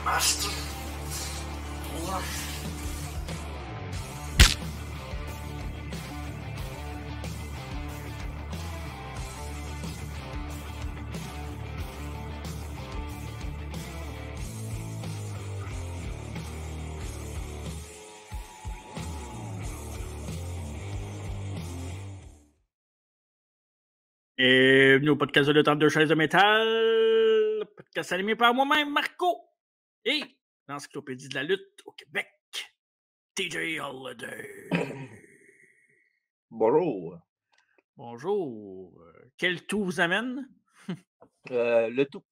Master. War. Et bienvenue au podcast de l'Automne de Chaises de métal, podcast animé par moi-même, Marco, et l'encyclopédie de la lutte au Québec, TJ Holiday. Bonjour. Bonjour. Quel tout vous amène? Le tout.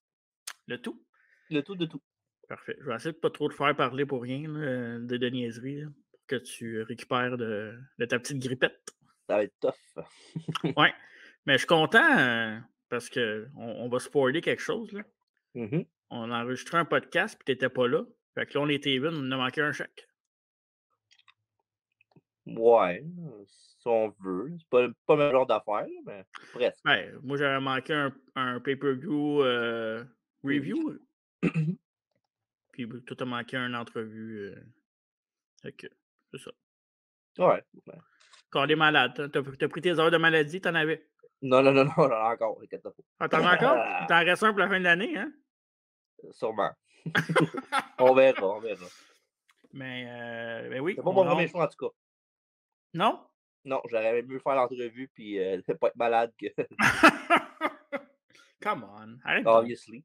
Le tout? Le tout de tout. Parfait. Je vais essayer de pas trop te faire parler pour rien, là, de niaiseries, là, pour que tu récupères de ta petite grippette. Ça va être tough. Ouais. Mais je suis content parce qu'on va spoiler quelque chose, là. Mhm. On a enregistré un podcast puis t'étais pas là. Fait que là, on était even, on a manqué un chèque. Ouais, si on veut. C'est pas le même genre d'affaire, mais presque. Ben, moi, j'avais manqué un pay-per-view review. Puis toi, t'as manqué une entrevue. Fait que, c'est ça. Ouais. Quand t'es malade, t'as pris tes heures de maladie, t'en avais. Non, j'en ai encore, inquiète pas. Ah, t'en as encore? T'en restes un pour la fin de l'année, hein? Sûrement. On verra. Mais, ben oui. C'est pas mon premier choix, en tout cas. Non? Non, j'aurais mieux faire l'entrevue puis pas être malade que. Come on, arrête donc. Obviously.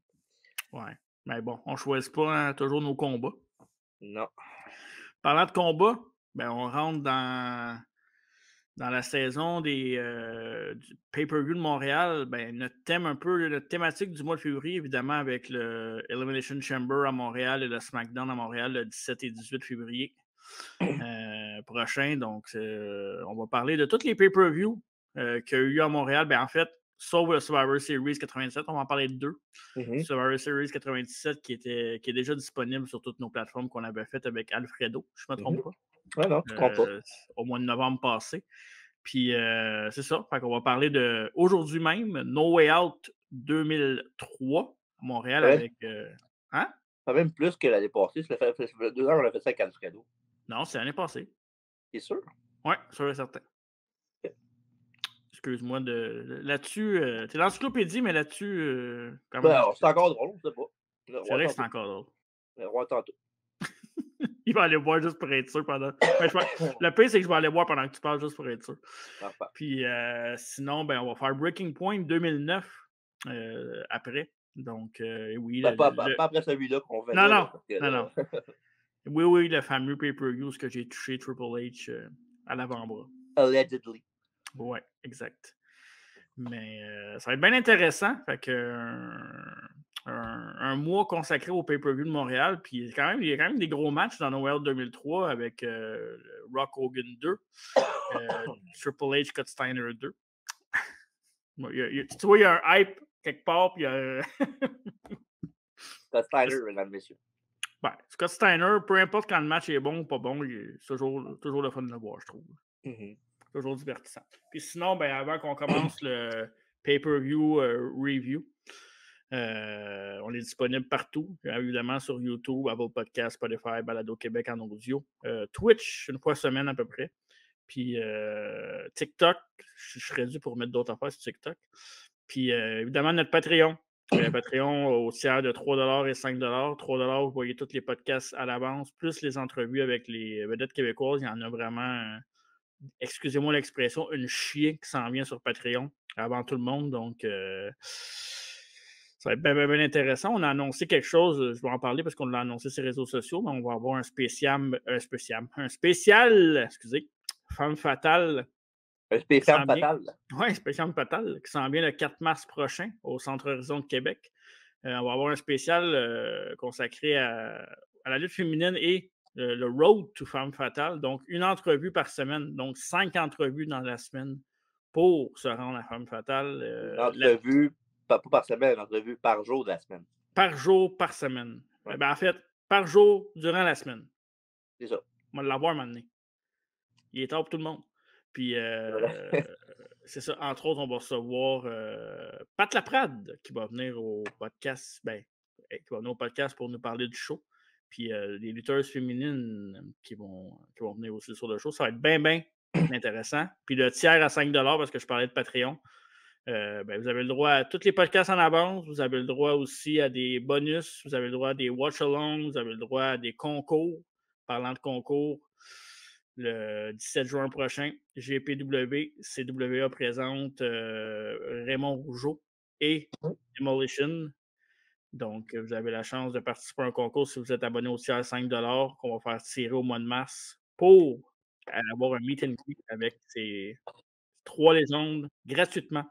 Ouais. Mais bon, on choisit pas toujours nos combats. Non. Parlant de combat, ben on rentre dans la saison du pay-per-view de Montréal. Ben, notre thématique du mois de février, évidemment, avec le Elimination Chamber à Montréal et le SmackDown à Montréal le 17 et 18 février prochain. Donc, on va parler de tous les pay-per-views qu'il y a eu à Montréal. Ben, en fait, sauf le Survivor Series 87, on va en parler de deux. Mhm. Survivor Series 97 qui est déjà disponible sur toutes nos plateformes qu'on avait faites avec Alfredo, je ne me trompe pas. Ouais, non, tu te trompes pas. Au mois de novembre passé. Puis c'est ça. Fait qu'on va parler de aujourd'hui même, No Way Out 2003 à Montréal Ouais. avec. Hein? Pas même plus que l'année passée. Ça fait 2 ans qu'on a fait ça avec Alfredo. Non, c'est l'année passée. T'es sûr? Ouais, sûr et certain. Ok. Excuse-moi là-dessus. C'est l'encyclopédie, mais là-dessus. Ben, c'est encore drôle, je sais pas. C'est vrai que c'est encore drôle. On va voir tantôt. Il va aller voir juste pour être sûr pendant. Le pire, c'est que je vais aller voir pendant que tu parles juste pour être sûr. Parfait. Puis sinon, ben, on va faire Breaking Point 2009 après. Donc, oui. Ben, pas après celui-là qu'on fait. Non. Oui, le fameux pay-per-view que j'ai touché Triple H à l'avant-bras. Allegedly. Ouais, exact. Mais ça va être bien intéressant. Fait que un mois consacré au pay-per-view de Montréal. Puis il y a quand même des gros matchs dans Noël 2003 avec Rock Hogan 2, Triple H Scott Steiner 2. Tu vois, il y a un hype quelque part. Puis il y a. Scott Steiner, mesdames et messieurs. Ben, Scott Steiner, peu importe quand le match est bon ou pas bon, c'est toujours le fun de le voir, je trouve. Mm-hmm. Toujours divertissant. Puis sinon, ben, avant qu'on commence le pay-per-view review, on est disponible partout, évidemment sur YouTube, Apple Podcast, Spotify, Balado Québec en audio, Twitch, une fois semaine à peu près. Puis TikTok, je serais dû pour mettre d'autres affaires sur TikTok. Puis évidemment, notre Patreon. Patreon au tiers de 3$ et 5$. 3$, vous voyez tous les podcasts à l'avance, plus les entrevues avec les vedettes québécoises. Il y en a vraiment, excusez-moi l'expression, une chier qui s'en vient sur Patreon avant tout le monde. Donc, ça va être bien intéressant. On a annoncé quelque chose, je vais en parler parce qu'on l'a annoncé sur les réseaux sociaux, mais on va avoir un spécial, Femme Fatale. Un spécial fatal. Oui, un spécial fatal qui s'en vient le 4 mars prochain au Centre Horizon de Québec. On va avoir un spécial consacré à la lutte féminine et le Road to Femme Fatale. Donc, une entrevue par semaine. Donc, 5 entrevues dans la semaine pour se rendre à Femme Fatale. Une entrevue, pas par semaine, une entrevue par jour de la semaine. Par jour, par semaine. Ouais. Ben, en fait, par jour, durant la semaine. C'est ça. On va l'avoir maintenant. Il est tard pour tout le monde. Puis, c'est ça. Entre autres, on va recevoir Pat Laprade qui va venir au podcast. Ben, qui va venir au podcast pour nous parler du show. Puis les lutteuses féminines qui vont venir aussi sur le show. Ça va être bien intéressant. Puis le tiers à 5 $ parce que je parlais de Patreon. Vous avez le droit à tous les podcasts en avance. Vous avez le droit aussi à des bonus. Vous avez le droit à des watch-alongs. Vous avez le droit à des concours. Parlant de concours, le 17 juin prochain, GPW, CWA présente Raymond Rougeau et Demolition. Donc, vous avez la chance de participer à un concours si vous êtes abonné au tiers 5 $ qu'on va faire tirer au mois de mars pour avoir un meet and greet avec ces 3 légendes gratuitement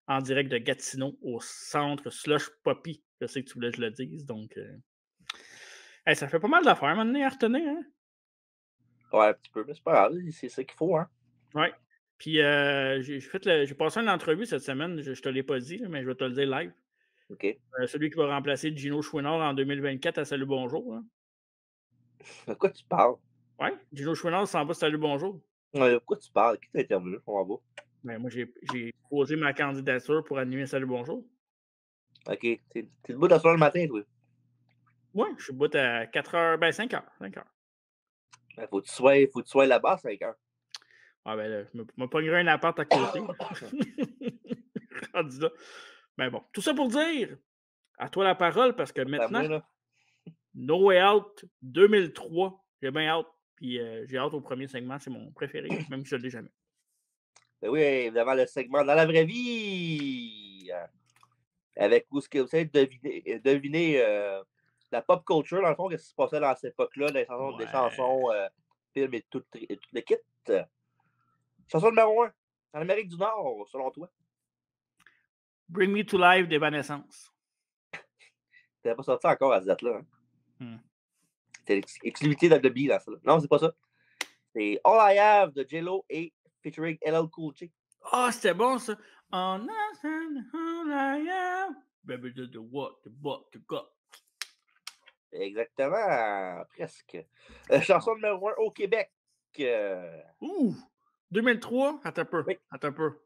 en direct de Gatineau au centre Slush Poppy. Je sais que tu voulais que je le dise. Donc, ça fait pas mal d'affaires maintenant à retenir. Hein? Ouais, un petit peu, mais c'est pas grave. C'est ça qu'il faut. Hein? Ouais. Puis, j'ai passé une entrevue cette semaine. Je te l'ai pas dit, mais je vais te le dire live. OK. Celui qui va remplacer Gino Chouinard en 2024 à Salut Bonjour. Hein? De quoi tu parles? Ouais, Gino Chouinard s'en va Salut Bonjour. Ouais, de quoi tu parles? Qui t'a interviewé? On va voir. Moi, j'ai posé ma candidature pour animer Salut Bonjour. OK. T'es debout à soir le matin, toi? Oui, je suis bout à 4 heures, 5 heures. 5 heures. Ben, faut que tu sois là-bas à 5 heures. Ah ben là, je me pognerai un appart à côté. Rendu là. Ben bon, tout ça pour dire, à toi la parole, parce que maintenant, Moi, là. No Way Out 2003, j'ai bien hâte. Puis j'ai hâte au premier segment, c'est mon préféré, même si je ne l'ai jamais. Ben oui, évidemment, le segment dans la vraie vie. Avec où ce que vous savez deviner la pop culture, dans le fond, qu'est-ce qui se passait dans cette époque-là, des chansons, films et tout le kit. Chanson numéro 1, en Amérique du Nord, selon toi. Bring Me to Life d'Evanescence. T'avais pas sorti encore à cette date-là. Hmm. C'était l'exclusivité d'Adobe dans ça. Non, c'est pas ça. C'est All I Have de J-Lo et featuring LL Cool J. Ah, c'était bon ça. On all I have. Baby, the what, the what, the got. Exactement, presque. Chanson numéro 1 au Québec. Ouh! 2003? Attends un peu. Oui. Attends un peu.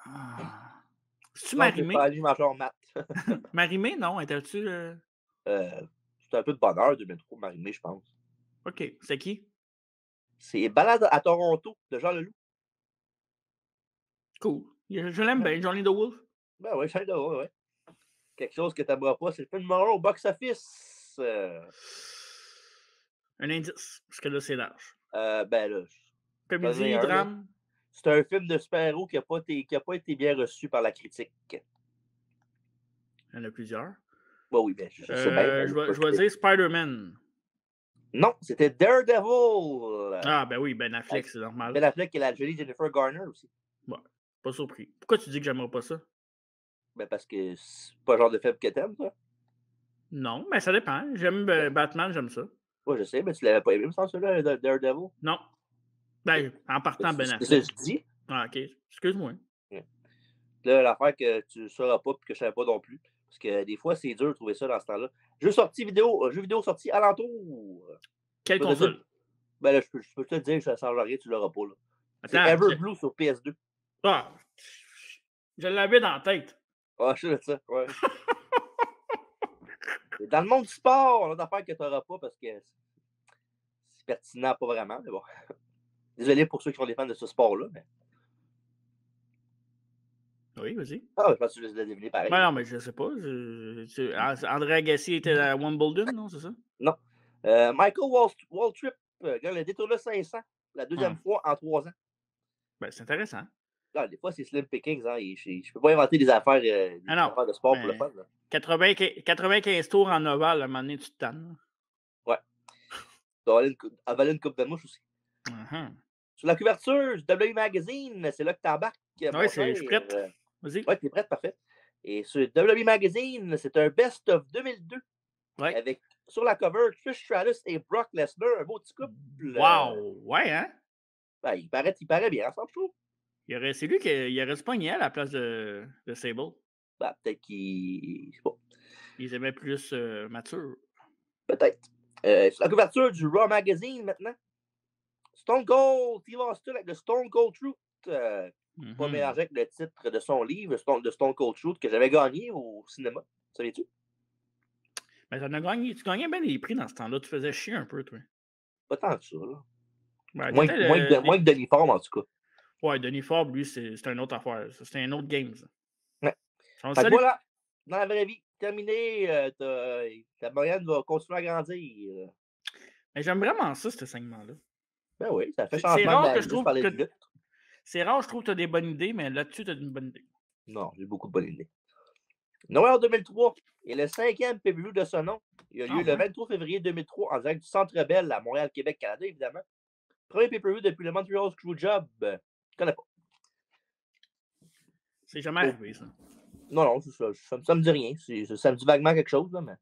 Ah. C'est-tu Non, c'est Marimé? pas Ali Major Matt. Marimé, non? Étais-tu. C'est un peu de bonheur, 2003, Marimé, je pense. OK. C'est qui? C'est Balade à Toronto de Jean Leloup. Cool. Je l'aime bien, Johnny the Wolf. Ben oui, Jean Leloup, ouais. Quelque chose que tu n'aimeras pas, c'est le film numéro 1 au box-office. Un indice, parce que là, c'est large. Ben là. Comédie, drame. C'est un film de super-héros qui n'a pas été bien reçu par la critique. Il y en a plusieurs. Ben oui, ben je sais bien. Je vais dire Spider-Man. Non, c'était Daredevil. Ah, ben oui, Ben Affleck, c'est normal. Ben Affleck et la jolie Jennifer Garner aussi. Ouais, pas surpris. Pourquoi tu dis que j'aimerais pas ça? Ben parce que c'est pas le genre de film que t'aimes, ça. Non, mais ça dépend. J'aime Batman, j'aime ça. Ouais, je sais, mais tu l'avais pas aimé, me semble, celui-là, Daredevil? Non. Ben, en partant, Ben Affleck. C'est ce que je dis. Ah, OK. Excuse-moi. Là, l'affaire que tu ne sauras pas et que je ne savais pas non plus. Parce que des fois, c'est dur de trouver ça dans ce temps-là. Jeux vidéo sortis alentour. Quelle console? Ben là, je peux te dire que ça ne change rien, tu ne l'auras pas. C'est Attends, Everblue sur PS2. Ah! Je l'avais dans la tête. Ah, je sais ça, ouais. Dans le monde du sport, on a d'affaires que tu n'auras pas parce que c'est pertinent, pas vraiment, mais bon. Désolé pour ceux qui sont des fans de ce sport-là, mais. Oui, vas-y. Ah, je pense que tu l'as deviné pareil. Ben non, mais je sais pas. André Agassi était à Wimbledon, non, c'est ça? Non. Michael Waltrip gagne le Daytona 500 la deuxième fois en 3 ans. Ben, c'est intéressant. Là, des fois, c'est slim pickings. Hein, je peux pas inventer des affaires, affaires de sport pour le fun. Là. 95 tours en ovale, à un moment donné, tu te tannes. Ouais. Tu vas avaler une coupe de mouche aussi. Sur la couverture du W Magazine, c'est là que tu embarques. Oui, je suis prête. Vas-y. Oui, tu es prête, parfait. Et sur W Magazine, c'est un Best of 2002. Ouais. Avec, sur la cover, Trish Stratus et Brock Lesnar, un beau petit couple. Wow! Ouais, hein? Ben, il paraît bien ensemble, je trouve. C'est lui qui aurait se pogné à la place de Sable. Ben, peut-être qu'il. Je sais pas. Ils aimaient plus mature. Peut-être. Sur la couverture du Raw Magazine maintenant. Stone Cold, Steve Austin avec le Stone Cold Truth. Pas mélangé avec le titre de son livre, de Stone Cold Truth, que j'avais gagné au cinéma. Savais-tu? Mais tu gagnais bien les prix dans ce temps-là. Tu faisais chier un peu, toi. Pas tant que ça, là. Ben, Moins que Denis Forme, en tout cas. Ouais, Denis Forbes, lui, c'est une autre affaire. C'est un autre game, ça. Ouais. On Fait que salue. voilà, dans la vraie vie, terminé, ta moyenne va continuer à grandir. Mais j'aime vraiment ça, ce segment-là. Ben oui, ça fait C'est changement rare de la que je vie, trouve parler que... de lutte. C'est rare, je trouve que tu as des bonnes idées, mais là-dessus, tu as une bonne idée. Non, j'ai beaucoup de bonnes idées. Noël 2003 est le 5e pay-per-view de ce nom. Il a lieu le 23 février 2003 en direct du Centre Bell à Montréal, Québec, Canada, évidemment. Premier pay-per-view depuis le Montreal Screwjob. Je connais pas. C'est jamais arrivé, ça. Non, ça me dit rien. Ça me dit vaguement quelque chose, là, mais.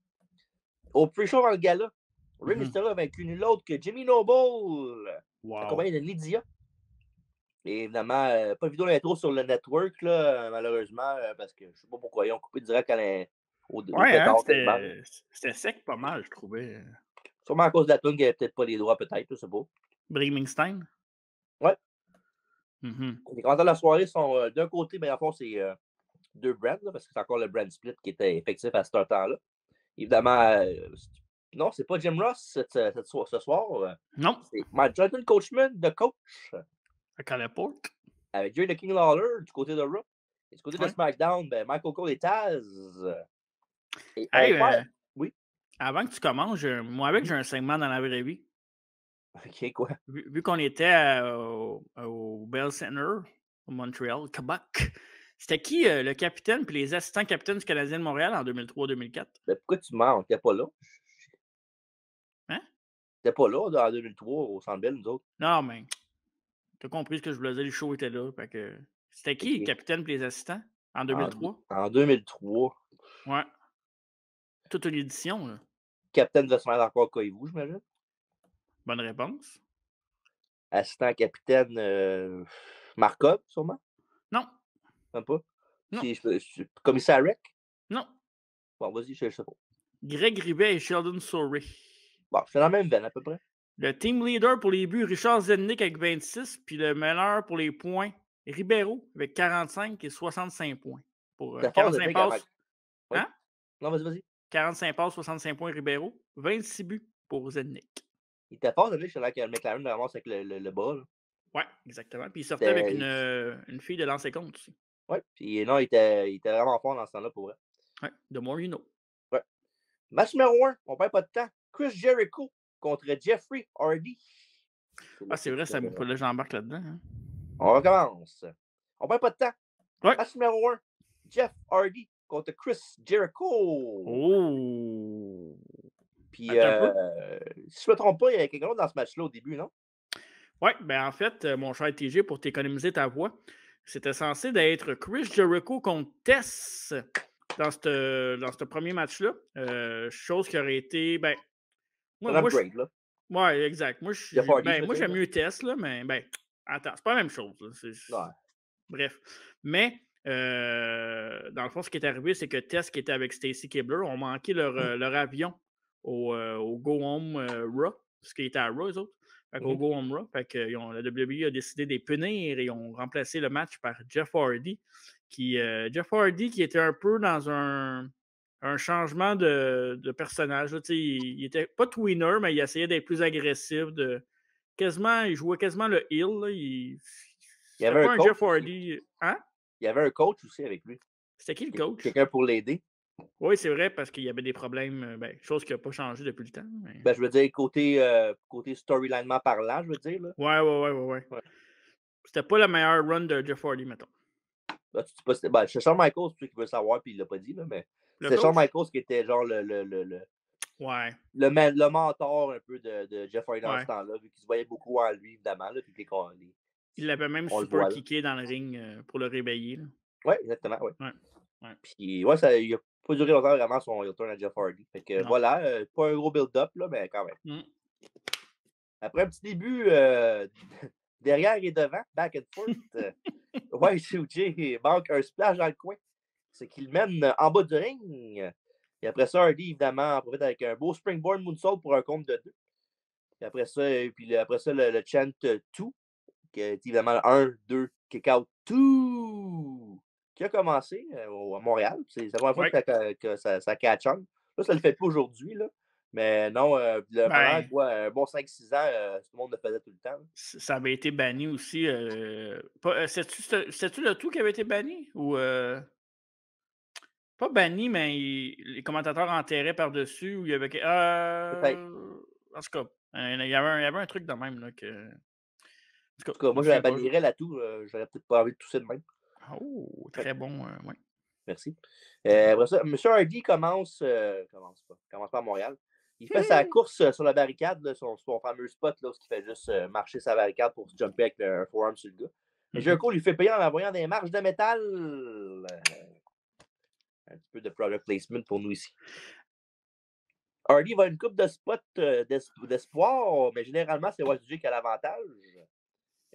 Au pre-show dans le gala, Rey Mysterio a vaincu nul autre que Jimmy Noble, accompagné de Lydia. Et évidemment, pas de vidéo d'intro sur le network, là, malheureusement, parce que je sais pas pourquoi ils ont coupé direct au décor. C'était sec pas mal, je trouvais. Sûrement à cause de la tune qui n'avait peut-être pas les droits, peut-être, je sais pas. Brimingstein? Ouais. Mm-hmm. Les commentaires de la soirée sont d'un côté, mais en fond, c'est deux brands, là, parce que c'est encore le brand split qui était effectif à ce temps-là. Évidemment, non, c'est pas Jim Ross ce soir. Non. C'est Mike Jonathan Coachman, de coach. À la porte. Avec Jerry the King Lawler du côté de Raw. Et du côté de SmackDown, ben, Michael Cole et Taz. Et oui. Avant que tu commences, moi, j'ai un segment dans la vraie vie. OK, quoi? Vu qu'on était au Bell Center, au Montréal, Québec, c'était qui le capitaine puis les assistants capitaines du Canadien de Montréal en 2003-2004? Ben, pourquoi tu mens? On n'était pas là. Hein? T'étais pas là en 2003 au Centre Bell, nous autres. Non, mais t'as compris ce que je voulais dire, le show était là. Fait que... C'était qui le capitaine puis les assistants en 2003? En 2003. Ouais. Toute une édition, là. Capitaine de se mettre encore Koivu, j'imagine. Bonne réponse. Assistant capitaine Markov, sûrement? Non. Même pas? Non. Commissaire Rec? Non. Bon, vas-y, je sais pas. Greg Rivet et Sheldon Souray. Bon, c'est la même veine, à peu près. Le team leader pour les buts, Richard Zednik avec 26, puis le meneur pour les points, Ribeiro avec 45 et 65 points. Pour 45 passes. Oui. Hein? Non, vas-y. 45 passes, 65 points, Ribeiro. 26 buts pour Zednik. Il était fort, Zednik, c'est là que McLaren le ramasse avec le bras. Là. Oui, exactement. Puis il sortait avec une fille de lancer compte aussi. Oui, puis non, il était vraiment fort dans ce temps-là pour vrai. Oui, de more you know. Ouais. Match numéro 1, on perd pas de temps. Chris Jericho contre Jeffrey Hardy. C'est vrai, ça là, j'embarque là-dedans. Hein. On recommence. On perd pas de temps. Ouais. Match numéro 1, Jeff Hardy contre Chris Jericho. Oh! Puis, si je ne me trompe pas, il y avait quelqu'un d'autre dans ce match-là au début, non? Oui, ben en fait, mon cher TG, pour t'économiser ta voix, c'était censé d'être Chris Jericho contre Tess dans ce premier match-là. Chose qui aurait été. Ben, ouais, exact. Moi, j'aime mieux Tess, là, mais attends, c'est pas la même chose. Là. Bref. Mais dans le fond, ce qui est arrivé, c'est que Tess, qui était avec Stacy Keibler, ont manqué leur avion au Go Home Raw, parce qu'ils étaient à Raw, eux autres. Fait qu'au Go Home Raw, la WWE a décidé de les punir et ils ont remplacé le match par Jeff Hardy, qui était un peu dans un changement de personnage. Là, il était pas tweener, mais il essayait d'être plus agressif. Il jouait quasiment le heel. Là, il y avait pas un Jeff Hardy. Hein? Il y avait un coach aussi avec lui. C'était qui le coach? Quelqu'un pour l'aider. Oui, c'est vrai, parce qu'il y avait des problèmes, chose qui n'a pas changé depuis le temps. Mais... Ben, je veux dire, côté storylinement parlant, je veux dire. Là. Ouais. C'était pas le meilleur run de Jeff Hardy, mettons. C'est Shawn Michaels, celui qui veut savoir, puis il l'a pas dit, là, mais c'est Shawn Michaels qui était genre le mentor un peu de Jeff Hardy dans ce temps-là, vu qu'il se voyait beaucoup en lui, évidemment. Là, puis il l'avait même super kické dans le ring pour le réveiller. Oui, exactement, oui. Ouais. Puis, il n'a pas duré longtemps vraiment son return à Jeff Hardy. Fait que voilà, pas un gros build-up, là, mais quand même. Après un petit début derrière et devant, back and forth, Y2J manque un splash dans le coin. C'est qu'il mène en bas du ring. Et après ça, Hardy, évidemment, en profite avec un beau springboard moonsault pour un compte de 2. Et après ça, le chant 2, qui est évidemment le 1, 2, kick out 2. Qui a commencé à Montréal. C'est la première fois que ça catch on. Là, ça le fait plus aujourd'hui, là. Mais non, pendant Ben, quoi, un bon 5-6 ans, tout le monde le faisait tout le temps. Là. ça avait été banni aussi. C'est-tu le tout qui avait été banni? Ou pas banni, mais les commentateurs enterraient par-dessus, ou il y avait. Peut-être. En tout cas, il y avait un truc de même là, que. En tout En cas, tout cas, je me moi, je la souviens pas. bannirais la toux. J'aurais peut-être pas envie de tousser de même. Oh, Ouais, très bon. Ouais. merci. Après ça, M. Hardy commence pas à Montréal. Il fait sa course sur la barricade, là, son fameux spot, là, où il fait juste marcher sa barricade pour se jumper avec un forearm sur le gars. Mais Jericho lui fait payer en envoyant des marches de métal. Un petit peu de product placement pour nous ici. Hardy va une coupe de spots d'espoir, mais généralement, c'est Y2J qui a l'avantage.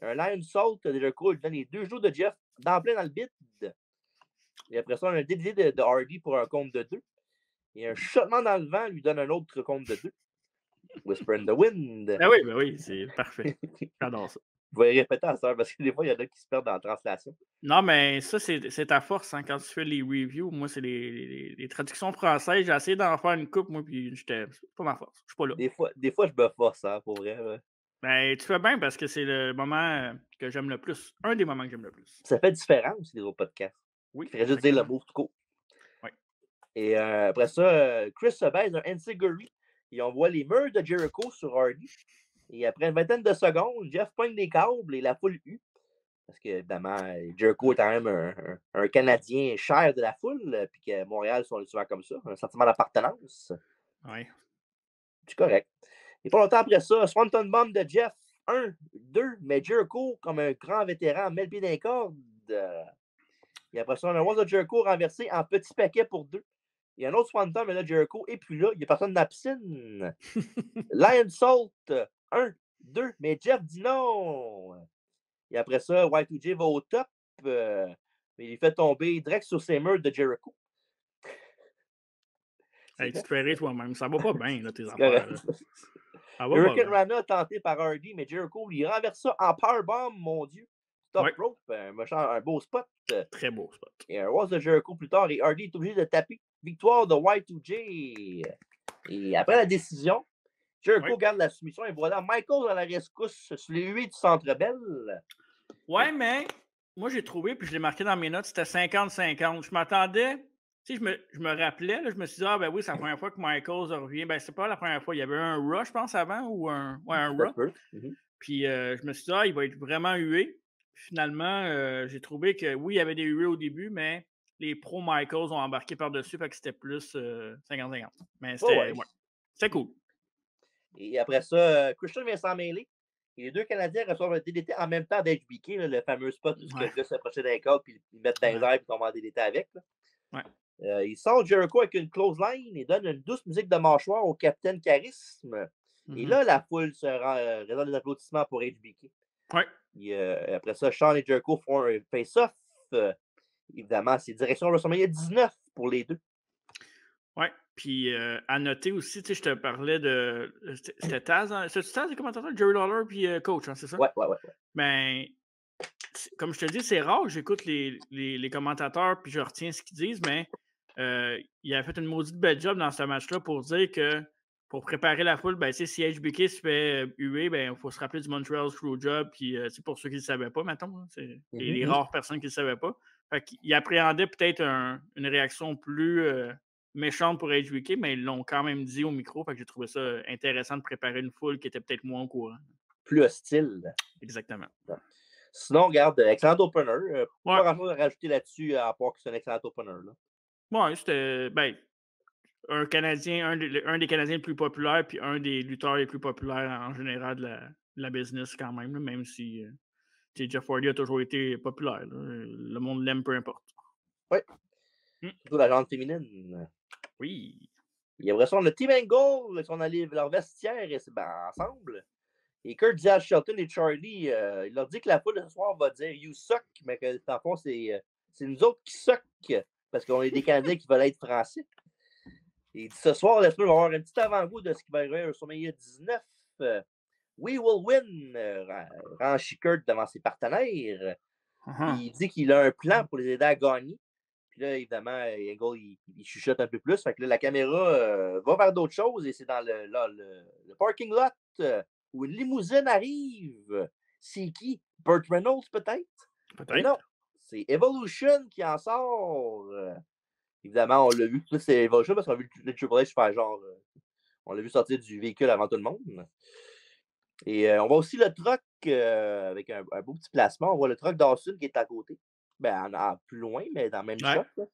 Un Lion Salt de Jericho, il donne les 2 genoux de Jeff dans le bide. Et après ça, on a un DDT de Hardy pour un compte de 2. Et un shottement dans le vent lui donne un autre compte de 2. Whisper in the Wind. Ben oui, c'est parfait. J'adore ça. Je vais répéter à ça parce que des fois, il y en a qui se perdent dans la translation. Non, mais ça, c'est ta force, hein, quand tu fais les reviews. Moi, c'est les traductions françaises. J'ai essayé d'en faire une coupe, moi, puis c'est pas ma force. Je suis pas là. Des fois, je me force, hein, pour vrai. Ouais. Ben, tu fais bien parce que c'est le moment que j'aime le plus. Un des moments que j'aime le plus. Ça fait différent aussi, les autres podcasts. Oui. Il faudrait juste dire le mot tout court. Oui. Et après ça, Chris se baise un Enzuigiri. Et on voit les murs de Jericho sur Hardy. Et après une vingtaine de secondes, Jeff pogne des câbles et la foule hue. Parce que, évidemment, Jericho est quand même un Canadien cher de la foule, puis que Montréal sont souvent comme ça, un sentiment d'appartenance. Oui. C'est correct. Et pas longtemps après ça, Swanton Bomb de Jeff, 1, 2, mais Jericho, comme un grand vétéran, met le pied d'un corde. Et après ça, on a un Walls de Jericho renversé en petit paquet pour 2. Il y a un autre Swanton, mais là, Jericho est plus là. Il n'y a personne dans la piscine. Lion Salt, 1, 2, mais Jeff dit non. Et après ça, Y2J va au top, mais il fait tomber direct sur ses murs de Jericho. Hey, tu te fais rire toi-même. Ça va pas bien, là, tes C'est affaires. correct. Là. Ça va pas Hurricane bien. Rana tenté par Hardy, mais Jericho lui renverse ça en powerbomb, mon Dieu. Top Ouais. rope, un beau spot. Très beau spot. Et un Walls de Jericho plus tard, et Hardy est obligé de taper. Victoire de Y2J. Et après la décision, Jericho garde la soumission et voilà Michael à la rescousse sur les 8 du Centre Bell. Ouais, mais moi, j'ai trouvé, puis je l'ai marqué dans mes notes, c'était 50-50. Je m'attendais, tu sais, je me rappelais, là, je me suis dit, ah ben oui, c'est la première fois que Michaels revient. Ben, c'est pas la première fois. Il y avait un Raw, je pense, avant, ou un Raw. Puis je me suis dit, ah, il va être vraiment hué. Finalement, j'ai trouvé que oui, il y avait des huées au début, mais les pros Michaels ont embarqué par-dessus, fait que c'était plus 50-50. Mais c'était cool. Et après ça, Christian vient s'en mêler. Et les 2 Canadiens reçoivent un DDT en même temps d'HBK, le fameux spot où le gars s'approchait d'un code puis ils mettent dans les airs et tombent en DDT avec. Là. Il sort Jericho avec une close line et donne une douce musique de mâchoire au Capitaine Charisme. Et là, la foule se résonne des applaudissements pour HBK. Et, après ça, Shawn et Jericho font un face-off. Évidemment, c'est direction WrestleMania 19 pour les 2. Ouais. Puis à noter aussi, tu sais, je te parlais de. C'était Taz, hein? C'était Taz, les commentateurs, Jerry Lawler puis Coach, hein, c'est ça? Ouais. Ben, comme je te dis, c'est rare que j'écoute les commentateurs puis je retiens ce qu'ils disent, mais il a fait une maudite belle job dans ce match-là pour dire que pour préparer la foule, ben, si HBK se fait huer, ben, il faut se rappeler du Montreal Screwjob, puis pour ceux qui ne le savaient pas, mettons, c'est les rares personnes qui ne le savaient pas. Fait qu'il appréhendait peut-être une réaction plus méchante pour HBK, mais ils l'ont quand même dit au micro, fait que j'ai trouvé ça intéressant de préparer une foule qui était peut-être moins au courant. Plus hostile. Exactement. Ouais. Sinon, regarde, excellent opener. Pas grand-chose à rajouter là-dessus, à part que c'est un excellent opener. Là. Ouais, c'était un Canadien, un des Canadiens les plus populaires, puis un des lutteurs les plus populaires en général de la business quand même, là, même si Jeff Hardy a toujours été populaire. Là. Le monde l'aime, peu importe. Oui. Surtout la gente féminine. Oui. Et après ça, on a Team Angle qui sont allés leur vestiaire et ensemble. Et Kurt dit à Shelton et Charlie, il leur dit que la foule ce soir va dire You suck, mais que dans le fond, c'est nous autres qui suck parce qu'on est des Canadiens qui veulent être français. Et il dit ce soir, laisse-moi avoir un petit avant-goût de ce qui va arriver sur Mania 19. We will win, ranchit Kurt devant ses partenaires. Il dit qu'il a un plan pour les aider à gagner. Puis là, évidemment, Angle, il chuchote un peu plus. Fait que là, la caméra va vers d'autres choses et c'est dans le parking lot où une limousine arrive. C'est qui? Burt Reynolds, peut-être? Mais non, Peut-être. c'est Evolution qui en sort. Évidemment, on l'a vu. C'est Evolution parce qu'on a vu le Triple H faire genre. On l'a vu sortir du véhicule avant tout le monde. Et on voit aussi le truck avec un beau petit placement. On voit le truck Dawson qui est à côté. Ben, plus loin, mais dans le même Ouais. shot. Là.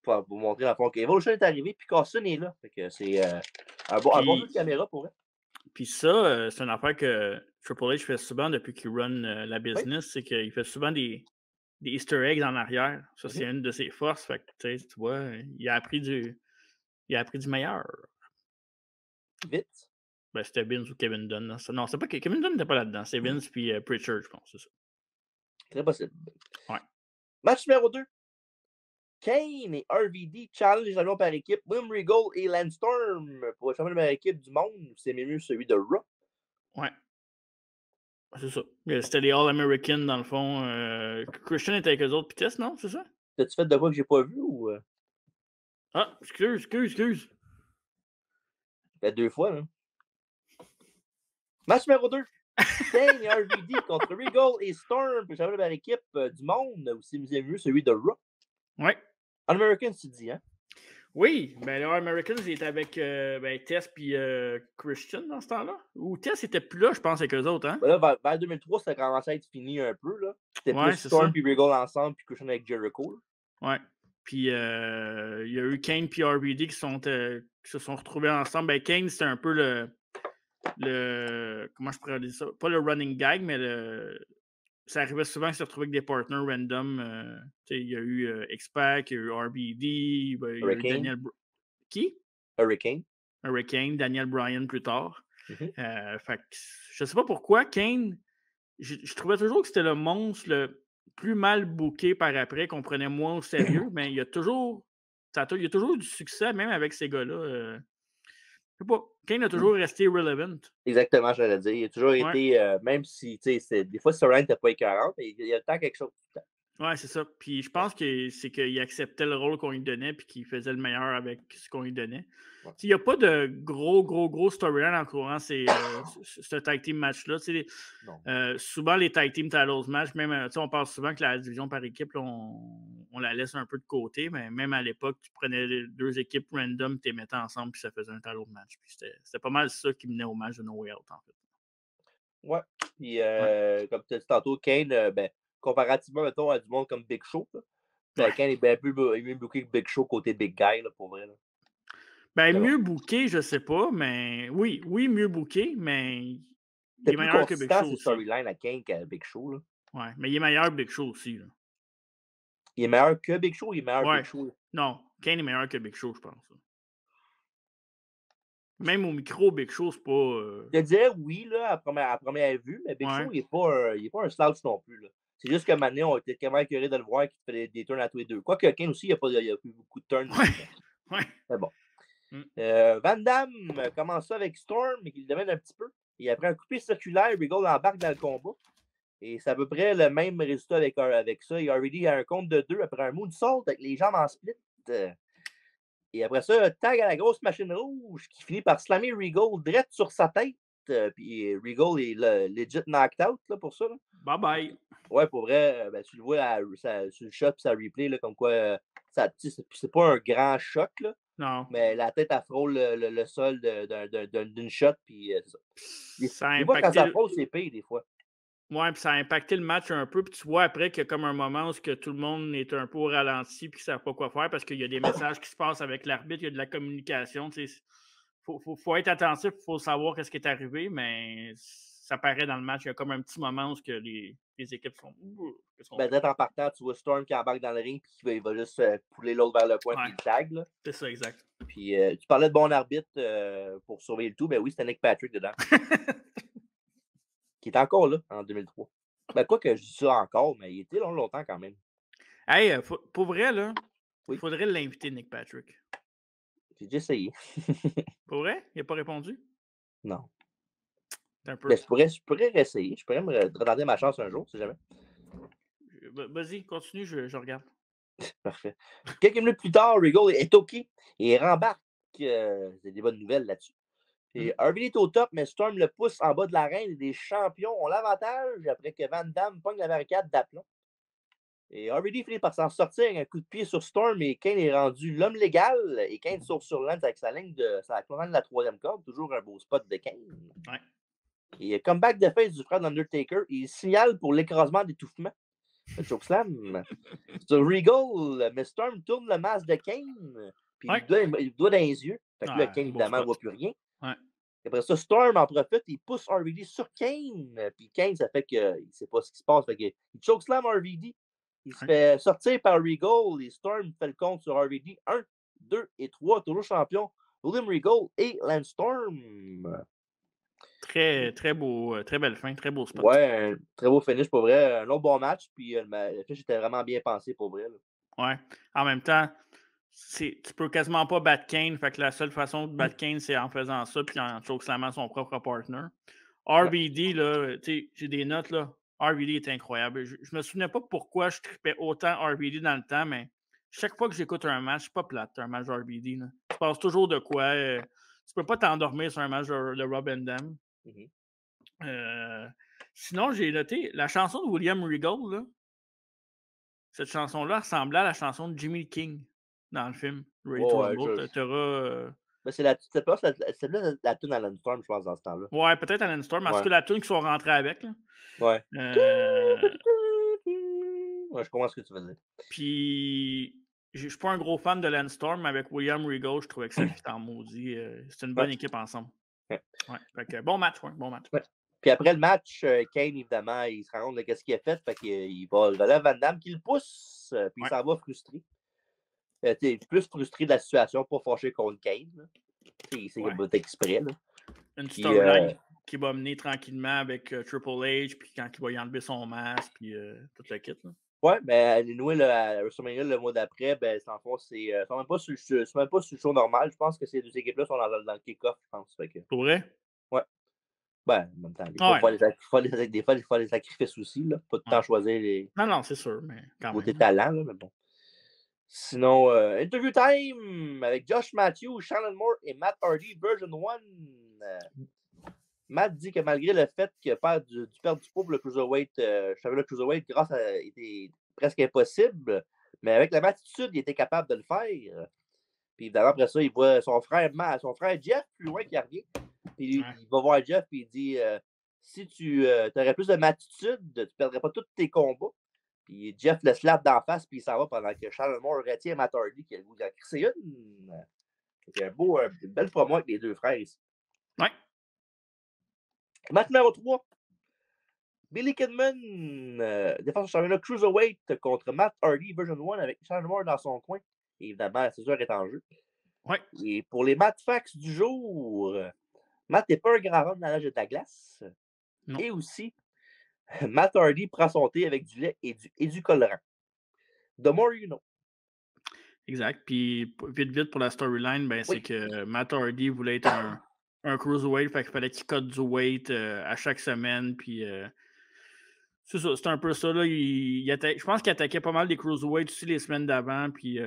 Pour vous montrer la fois qu'Evolution est arrivé, puis Carson est là. Fait que c'est un bon jeu de caméra pour elle. Puis ça, c'est une affaire que Triple H fait souvent depuis qu'il run la business, c'est qu'il fait souvent des Easter eggs en arrière. Ça, c'est une de ses forces. Fait que, tu vois, il a appris du meilleur. Vite. Ben, c'était Vince ou Kevin Dunn. Là. Non, c'est pas Kevin Dunn n'était pas là-dedans. C'est Vince puis Pritchard, je pense, c'est ça. Très possible. Ouais. Match numéro 2. Kane et RVD challenge les champions par équipe. William Regal et Lance Storm pour le champion par équipe du monde. C'est mieux celui de Raw. Ouais. C'est ça. C'était les All-American, dans le fond. Christian était avec eux autres, puis Tess, non? C'est ça? T'as-tu fait de quoi que j'ai pas vu ou. Ah, excuse. Fait 2 fois, là. Match numéro 2. Kane et RVD contre Regal et Storm pour le champion par équipe du monde. Aussi mieux celui de Raw. Ouais. All-American, tu dis, hein? Oui, ben les All-Americans, ils étaient avec Tess puis Christian dans ce temps-là. Ou Tess était plus là, je pense, avec eux autre, hein? Ben là, vers 2003, ça commençait à être fini un peu, là. C'était plus Storm puis Regal ensemble, puis Christian avec Jericho. Là. Ouais. Puis il y a eu Kane puis RVD qui se sont retrouvés ensemble. Ben Kane, c'était un peu le comment je pourrais dire ça? Pas le running gag, mais ça arrivait souvent qu'ils se retrouvaient avec des partners random. Il y a eu X-Pac, il y a eu RBD, il y a eu Daniel... Qui? Hurricane, Daniel Bryan plus tard. Fait que, je sais pas pourquoi, Kane, je trouvais toujours que c'était le monstre le plus mal booké par après, qu'on prenait moins au sérieux, mais il y a toujours du succès, même avec ces gars-là. Je sais pas. Kane a toujours resté relevant. Exactement, j'allais dire. Il a toujours été, même si, tu sais, des fois, Soren n'était pas écœurant, mais il y a le temps quelque chose. Ouais, c'est ça. Puis je pense que c'est qu'il acceptait le rôle qu'on lui donnait puis qu'il faisait le meilleur avec ce qu'on lui donnait. Ouais. Il n'y a pas de gros storyline en courant ce tag team match-là. Souvent, les tag team titles match, même, on parle souvent que la division par équipe, là, on la laisse un peu de côté, mais même à l'époque, tu prenais les deux équipes random, tu les mettais ensemble puis ça faisait un title match. Puis c'était pas mal ça qui menait au match de No Way Out, en fait. Ouais. Puis, comme tu as dit tantôt, Kane, comparativement, mettons, à du monde comme Big Show, là, Kane est bien plus mieux booké que Big Show côté Big Guy, là, pour vrai. Là. Ben, mieux booké, je sais pas, mais oui, mieux booké, mais il est meilleur que Big Show. C'est storyline à Kane qu'à Big Show. Là. Ouais, mais il est meilleur que Big Show aussi. Là. Il est meilleur que Big Show ou il est meilleur que Big Show? Là? Non, Kane est meilleur que Big Show, je pense. Là. Même au micro, Big Show, c'est pas. Je te dirais oui, là, à première vue, mais Big Show, il n'est pas un slouch non plus. Là. C'est juste que maintenant, on était quand même curé de le voir qu'il fait des turns à tous les deux. Quoique Kane aussi, il a fait beaucoup de turns. Ouais. Mais bon. Van Damme commence ça avec Storm, mais qu'il le demande un petit peu. Et après un coupé circulaire, Regal embarque dans le combat. Et c'est à peu près le même résultat avec ça. Il a already un compte de 2 après un moonsault avec les jambes en split. Et après ça, tag à la grosse machine rouge qui finit par slammer Regal direct sur sa tête. Puis Regal est legit knocked out là, pour ça. Là. Bye bye. Ouais, pour vrai, tu le vois sur le shot et sa replay, là, comme quoi c'est pas un grand choc. Là, non. Mais la tête, elle frôle le sol d'une shot. Puis c'est ça. Des fois, quand ça frôle, c'est pire, des fois. Ouais, puis ça a impacté le match un peu. Puis tu vois après qu'il y a comme un moment où que tout le monde est un peu au ralenti puis qu'ils ne savent pas quoi faire parce qu'il y a des messages qui se passent avec l'arbitre, il y a de la communication. Il faut être attentif, il faut savoir ce qui est arrivé, mais ça paraît dans le match. Il y a comme un petit moment où que les équipes sont. Direct en partant, tu vois Storm qui embarque dans le ring puis il va juste pouler l'autre vers le coin puis il tag. Là. C'est ça, exact. Puis tu parlais de bon arbitre pour surveiller le tout. Ben oui, c'était Nick Patrick dedans. Qui est encore là en 2003. Ben quoi que je dis ça encore, mais il était là longtemps quand même. Hey, pour vrai, là, il faudrait l'inviter, Nick Patrick. J'ai déjà essayé. Pour vrai? Il n'a pas répondu? Non. Un peu... Ben, je pourrais réessayer. Je pourrais me redemander ma chance un jour, si jamais. Vas-y, continue, je regarde. Parfait. Quelques minutes plus tard, Regal est OK et rembarque. C'est des bonnes nouvelles là-dessus. Et RVD est au top, mais Storm le pousse en bas de l'arène et les champions ont l'avantage après que Van Damme pogne la barricade d'aplomb. Et RVD finit par s'en sortir avec un coup de pied sur Storm et Kane est rendu l'homme légal. Et Kane sauve sur Lance avec sa ligne de la troisième corde. Toujours un beau spot de Kane. Ouais. Et comeback de face du frère d'Undertaker. Il signale pour l'écrasement d'étouffement. Le chokeslam. Sur Regal, mais Storm tourne le masque de Kane. Puis il doit dans les yeux. Fait que là, Kane, évidemment, ne voit plus rien. Ouais. Après ça, Storm en profite, il pousse RVD sur Kane. Puis Kane, ça fait qu'il ne sait pas ce qui se passe. Fait qu'il chokeslam RVD. Il se fait sortir par Regal et Storm fait le compte sur RVD. 1, 2 et 3, toujours champion. William Regal et Lance Storm. Très, très beau, très belle fin, très beau spot. Ouais, un très beau finish pour vrai. Un autre bon match, puis le finish était vraiment bien pensé pour vrai. Là. Ouais. En même temps, tu peux quasiment pas battre Kane, fait que la seule façon de battre Kane, c'est en faisant ça, puis en chokeslamant son propre partner. RVD, là, tu sais, j'ai des notes, là. RVD est incroyable. Je me souvenais pas pourquoi je trippais autant RVD dans le temps, mais chaque fois que j'écoute un match, c'est pas plate, un match RVD. Là. Tu passes toujours de quoi. Tu peux pas t'endormir sur un match de Rob Van Dam. Sinon, j'ai noté la chanson de William Regal, là. Cette chanson-là ressemblait à la chanson de Jimmy King dans le film Ready to Rumble. C'est la tune à Storm, je pense, dans ce temps-là. Ouais, peut-être Alan Storm, parce que la tune qu'ils sont rentrés avec. Là. Ouais. Ouais, je comprends ce que tu veux dire. Puis, je suis pas un gros fan de Lance Storm, mais avec William Regal, je trouvais que ça fit en maudit. C'est une bonne équipe ensemble. Ouais. Fait que, bon match, bon match. Ouais. Puis après le match, Kane, évidemment, il se rend compte de ce qu'il a fait. Fait qu'il va relève Van Damme qui le pousse, puis il s'en va frustré. T'es plus frustré de la situation, pas fâché contre Kane. C'est exprès. Là. Une storyline qui va mener tranquillement avec Triple H, puis quand il va y enlever son masque, puis tout le kit. Là. Ouais, mais nous, à WrestleMania, le mois d'après, ben, en fond, c'est même pas sur le show normal. Je pense que ces deux équipes-là sont dans le kick-off, je pense. Fait que... Pour vrai? Ouais. Ben, en même temps, des fois, il faut les sacrifices aussi. Là. Pas tout le temps choisir les. Non, c'est sûr, mais quand même. Tes talents, là, mais bon. Sinon, Interview Time avec Josh Matthews, Shannon Moore et Matt Hardy, version 1. Matt dit que malgré le fait qu'il a perdre du poids pour le Cruiserweight, le Cruiserweight grâce à était presque impossible, mais avec la attitude, il était capable de le faire. Puis évidemment, après ça, il voit son frère Jeff plus loin qui revient. Puis il va voir Jeff et il dit si tu aurais plus de attitude, tu ne perdrais pas tous tes combats. Puis Jeff le slap d'en face, puis il s'en va pendant que Shannon Moore retient Matt Hardy qui a le goût d'en crisser une. C'est une belle promo avec les deux frères ici. Ouais. Match numéro 3. Billy Kidman défend son championnat Cruiserweight contre Matt Hardy version 1 avec Shannon Moore dans son coin. Et évidemment, la césure est en jeu. Ouais. Et pour les Matt Facts du jour, Matt n'est pas un grand homme dans l'âge de la glace. Non. Et aussi, Matt Hardy prend son thé avec du lait et du colorant. The more you know. Exact. Puis, vite pour la storyline, ben, c'est que Matt Hardy voulait être un cruiserweight, fait qu'il fallait qu'il cote du weight à chaque semaine. Puis, c'est ça, c'est un peu ça. Là, je pense qu'il attaquait pas mal des cruiserweights aussi les semaines d'avant. Puis,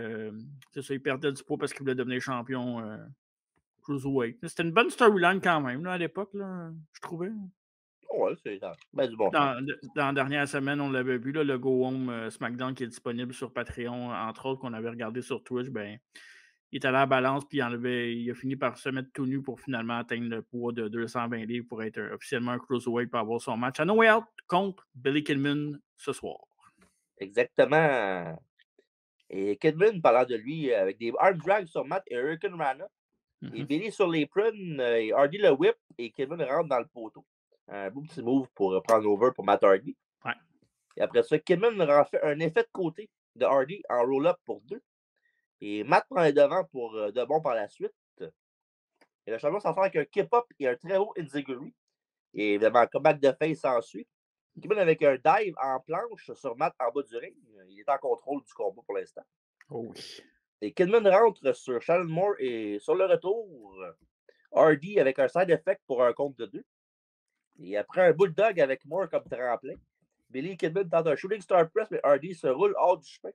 c'est ça, il perdait du poids parce qu'il voulait devenir champion cruiserweight. C'était une bonne storyline quand même, là, à l'époque, là, je trouvais. Ouais, c'est du bon dans la dernière semaine, on l'avait vu, là, le Go Home SmackDown qui est disponible sur Patreon, entre autres, qu'on avait regardé sur Twitch. Ben, il est allé à la balance, puis il a fini par se mettre tout nu pour finalement atteindre le poids de 220 livres pour être officiellement un cruiserweight pour avoir son match à No Way Out contre Billy Kidman ce soir. Exactement. Et Kidman, parlant de lui, avec des arm drags sur Matt et Hurricane Rana. Et Billy sur l'apron, et Hardy le whip, et Kidman rentre dans le poteau. Un beau petit move pour prendre over pour Matt Hardy. Ouais. Et après ça, Kidman fait un effet de côté de Hardy en roll-up pour 2. Et Matt prend les devants pour de bon par la suite. Et le champion s'en fait avec un kip-up et un très haut enziguri. Et évidemment, un comeback de face s'ensuit. Kidman avec un dive en planche sur Matt en bas du ring. Il est en contrôle du combat pour l'instant. Oh oui. Et Kidman rentre sur Shannon Moore et sur le retour, Hardy avec un side effect pour un compte de 2. Et après un bulldog avec Moore comme tremplin, Billy Kidman tente un shooting star press, mais Hardy se roule hors du chemin.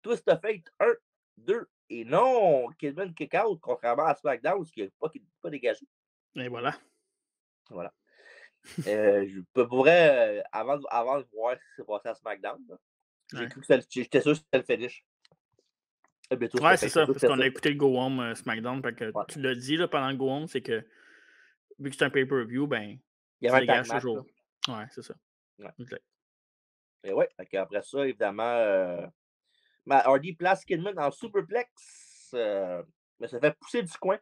Twist of Fate 1, 2, et non, Kidman kick-out, contrairement à SmackDown, qui n'a pas dégagé. Et voilà. Voilà. Pour vrai, avant de voir ce qui s'est passé à SmackDown, j'ai cru que j'étais sûr que c'était le finish. Ouais, c'est ça, parce qu'on a écouté le Go Home SmackDown. Fait que tu l'as dit là, pendant le Go Home, c'est que vu que c'est un pay-per-view, ben, il y avait un tag match, toujours. Ouais, c'est ça. Ouais. Exact. Et ouais, après ça, évidemment, Hardy place Kidman en superplex, mais ça fait pousser du coin.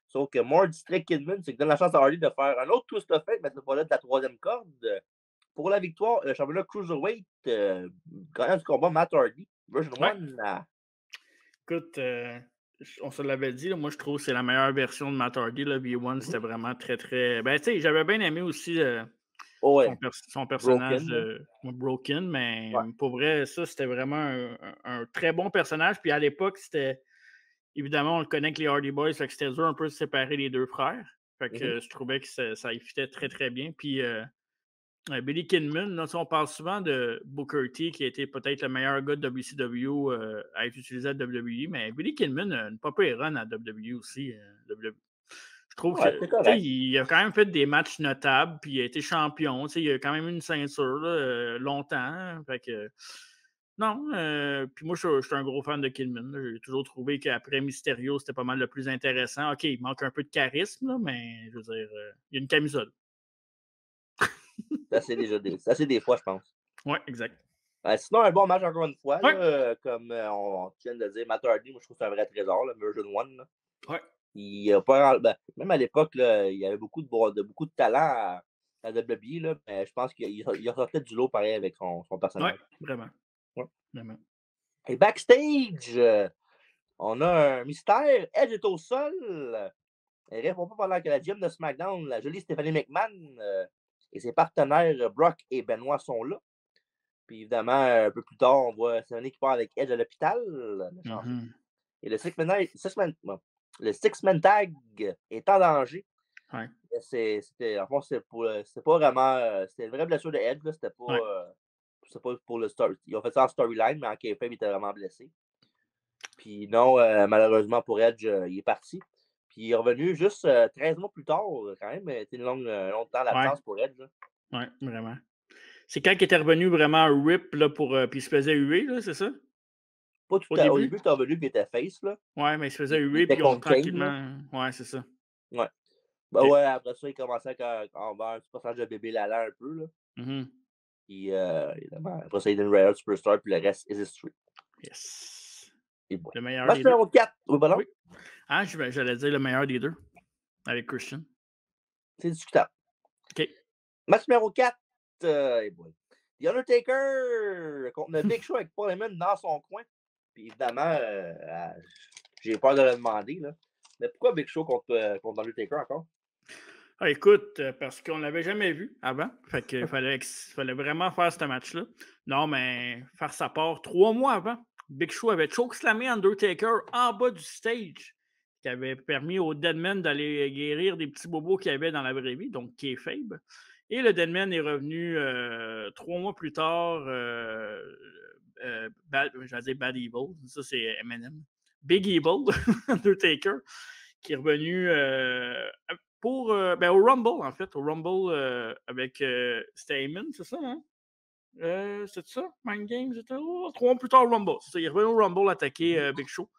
Sauf que more distrait Kidman, c'est que donne la chance à Hardy de faire un autre twist of fate, mais cette fois-là de la troisième corde. Pour la victoire, le championnat Cruiserweight, gagnant du combat, Matt Hardy, version 1. Écoute, on se l'avait dit, là, moi je trouve que c'est la meilleure version de Matt Hardy. Là, V1, c'était vraiment très, très. Ben, tu sais, j'avais bien aimé aussi son personnage Broken, mais pour vrai, ça, c'était vraiment un très bon personnage. Puis à l'époque, c'était. Évidemment, on le connaît avec les Hardy Boys, fait que c'était dur un peu de séparer les deux frères. Fait que je trouvais que ça y fitait très, très bien. Puis Billy Kidman, là, on parle souvent de Booker T, qui a été peut-être le meilleur gars de WCW à être utilisé à WWE, mais Billy Kidman a une pas pire run à WWE aussi. Je trouve qu'il a quand même fait des matchs notables, puis il a été champion. Il a quand même eu une ceinture là, longtemps. Fait que, non, puis moi, je suis un gros fan de Kidman. J'ai toujours trouvé qu'après Mysterio, c'était pas mal le plus intéressant. OK, il manque un peu de charisme, là, mais je veux dire, il y a une camisole. Ça, c'est des fois, je pense. Oui, exact. Sinon, un bon match, encore une fois, là, comme on vient de dire, Matt Hardy, moi, je trouve que c'est un vrai trésor, le version 1. Oui. Il a pas, même à l'époque, il y avait beaucoup de talent à WWE, là, mais je pense qu'il sortait du lot pareil avec son personnage. Oui, vraiment. Ouais. Vraiment. Et backstage, on a un mystère. Edge est au sol. Elle ne répond pas pendant que la GM de SmackDown, la jolie Stephanie McMahon et ses partenaires Brock et Benoit sont là. Puis évidemment, un peu plus tard, on voit Stephanie qui part avec Edge à l'hôpital. Et le six-man tag est en danger. Ouais. En fond, c'était pas vraiment. C'était une vraie blessure de Edge. C'était pas pour le story. Ils ont fait ça en storyline, mais en KFM, il était vraiment blessé. Puis non, malheureusement pour Edge, il est parti. Puis il est revenu juste 13 mois plus tard, quand même. C'était une longue temps d'absence pour Edge. Oui, vraiment. C'est quand il était revenu vraiment RIP là, puis il se faisait huer, là, c'est ça? Pas tout à fait. Au début, il était revenu puis il était face. Là. Ouais, mais il se faisait huer puis on tranquillement. Ouais, c'est ça. Ouais. Ben ouais, après ça, il commençait à avoir un petit passage de bébé Lala un peu. Là. Puis évidemment, après ça, il est une Royal Superstar, puis le reste is history. Yes. Le meilleur match des deux. numéro 4. Oui, pardon? Oui. Ah, j'allais dire le meilleur des deux. Avec Christian. C'est discutable. OK. Match numéro 4. The Undertaker contre le Big Show avec Paul Heyman dans son coin. Puis évidemment, j'ai peur de le demander. Là. Mais pourquoi Big Show contre Undertaker encore? Ah, écoute, parce qu'on ne l'avait jamais vu avant. Fait qu'il fallait vraiment faire ce match-là. Non, mais faire sa part 3 mois avant. Big Show avait chokeslamé Undertaker en bas du stage, qui avait permis au Deadman d'aller guérir des petits bobos qu'il y avait dans la vraie vie, donc qui est faible. Et le Deadman est revenu 3 mois plus tard. J'allais dire Bad Evil, ça c'est Eminem. Big Evil, Undertaker, qui est revenu au Rumble, en fait. Au Rumble avec Stamen, c'est ça, hein? C'est ça? Mind Games, c'était 3 mois plus tard au Rumble. C'est ça, il est revenu au Rumble attaquer Big Show.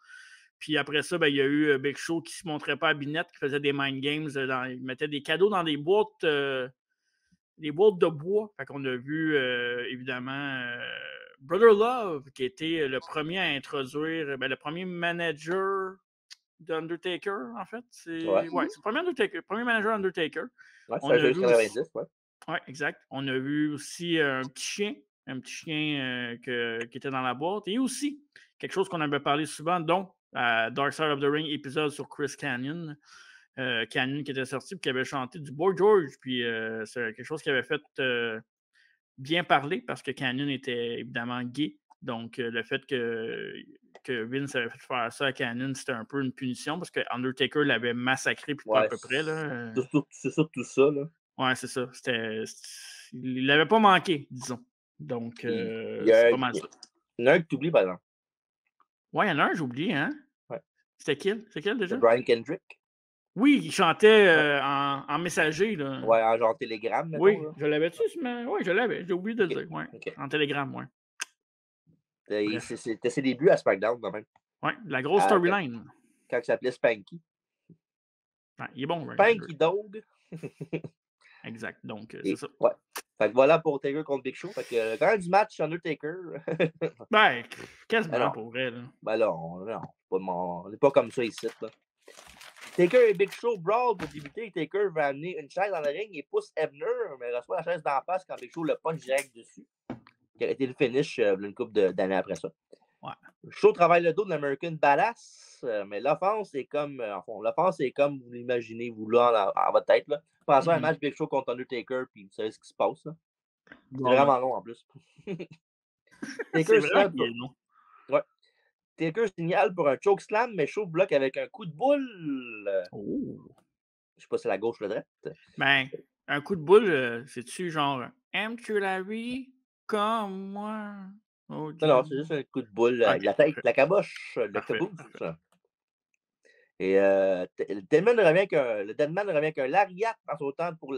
Puis après ça, il y a eu Big Show qui ne se montrait pas à Binette, qui faisait des Mind Games. Il mettait des cadeaux dans des boîtes de bois. Fait qu'on a vu, évidemment, Brother Love, qui était le premier à introduire, le premier manager d'Undertaker, en fait. C'est le premier manager Undertaker. Ouais, c'est un jeu 90, ouais. Oui, exact. On a vu aussi un petit chien qui était dans la boîte. Et aussi, quelque chose qu'on avait parlé souvent, dont Dark Side of the Ring, épisode sur Chris Canyon. Canyon qui était sorti et qui avait chanté du Boy George. Puis c'est quelque chose qui avait fait bien parler parce que Canyon était évidemment gay. Donc le fait que Vince avait fait faire ça à Canyon, c'était un peu une punition parce que Undertaker l'avait massacré puis pas à peu près. Là. C'est surtout ça. Là. Ouais, c'est ça. Il l'avait pas manqué, disons. Donc c'est pas mal ça. Il y en a un que tu oublies, par exemple. Ouais, il y en a un, j'ai oublié, hein? Ouais. C'était quel? C'est quel C'est déjà? Brian Kendrick. Oui, il chantait Ouais. en messager, là. Ouais, en genre télégramme, mettons. Oui, Là. je l'avais-tu? Oui, je l'avais. J'ai oublié de le Ok. dire. Ouais. Ok. En télégramme, ouais. Bref. C'était ses débuts à SmackDown, quand même. Ouais, la grosse Quand storyline. il s'appelait Spanky. Ouais, il est bon, Brian Spanky Kendrick. Dog. Exact. Donc, c'est ça. Ouais. Fait que voilà pour Taker contre Big Show. Fait que quand du match Undertaker. Ben, Ben quasiment non. pour vrai, là. Ben là, on n'est pas comme ça ici. Là. Taker et Big Show brawl pour débuter. Taker va amener une chaise dans le ring et pousse Hebner, mais il reçoit la chaise d'en face quand Big Show le punch direct dessus. Qui a été le finish une couple d'années après ça. Ouais. Show travaille le dos de l'American Badass, mais l'offense est comme, l'offense est comme vous l'imaginez, vous, là, en votre tête. Là. Pensez à un match Big Show contre Undertaker, puis vous savez ce qui se passe. Là. C'est Bon, vraiment long en plus. c'est Taker vrai signale qu'il est long. Ouais. Taker signale pour un chokeslam, mais Show bloque avec un coup de boule. Oh. Je sais pas si c'est la gauche ou la droite. Ben, un coup de boule, c'est-tu genre aimes-tu la vie comme moi? Oh, Non, c'est juste un coup de boule avec la tête, la caboche, le Parfait. caboose. Et le Deadman revient avec un lariat en sautant pour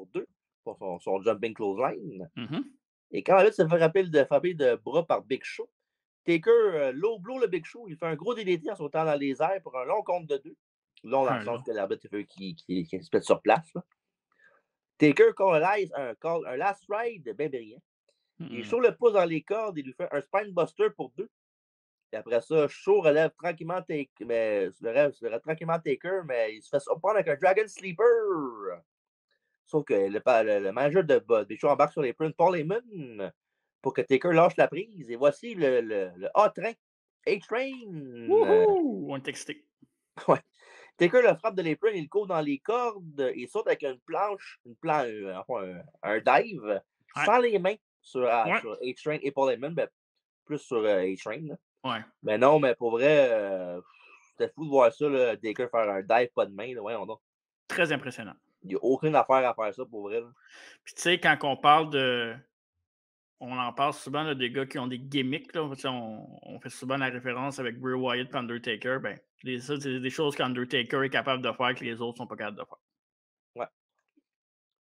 deux, pour son jumping clothesline. Mm-hmm. Et quand David se fait frapper de bras par Big Show, Taker low blow le Big Show. Il fait un gros DDT en sautant dans les airs pour un long compte de 2. Long dans le sens que l'arbitre veut qu'il se mette sur place. Là. Taker call un last ride bien brillant. Et Show le pousse dans les cordes et lui fait un spinebuster pour 2. Et après ça, Show relève tranquillement Taker, mais il se fait surprendre avec un Dragon Sleeper. Sauf que le manager de Show embarque sur les prunes Paul Heyman pour que Taker lâche la prise. Et voici le A-Train. A-Train. Wouhou! On est excité. Ouais. Taker le frappe de l'apron, il court dans les cordes et saute avec une planche, un dive, sans les mains sur A-Train et Paul Heyman, ben, plus sur A-Train. Ouais. Mais non, mais pour vrai, c'était fou de voir ça, là, Taker faire un dive pas de main. Là, ouais, Très impressionnant. il n'y a aucune affaire à faire ça pour vrai. Là. Puis tu sais, quand on parle de... On en parle souvent là, des gars qui ont des gimmicks. Là. On fait souvent la référence avec Bray Wyatt et Undertaker. Ben, ça, c'est des choses qu'Undertaker est capable de faire que les autres sont pas capables de faire. Ouais.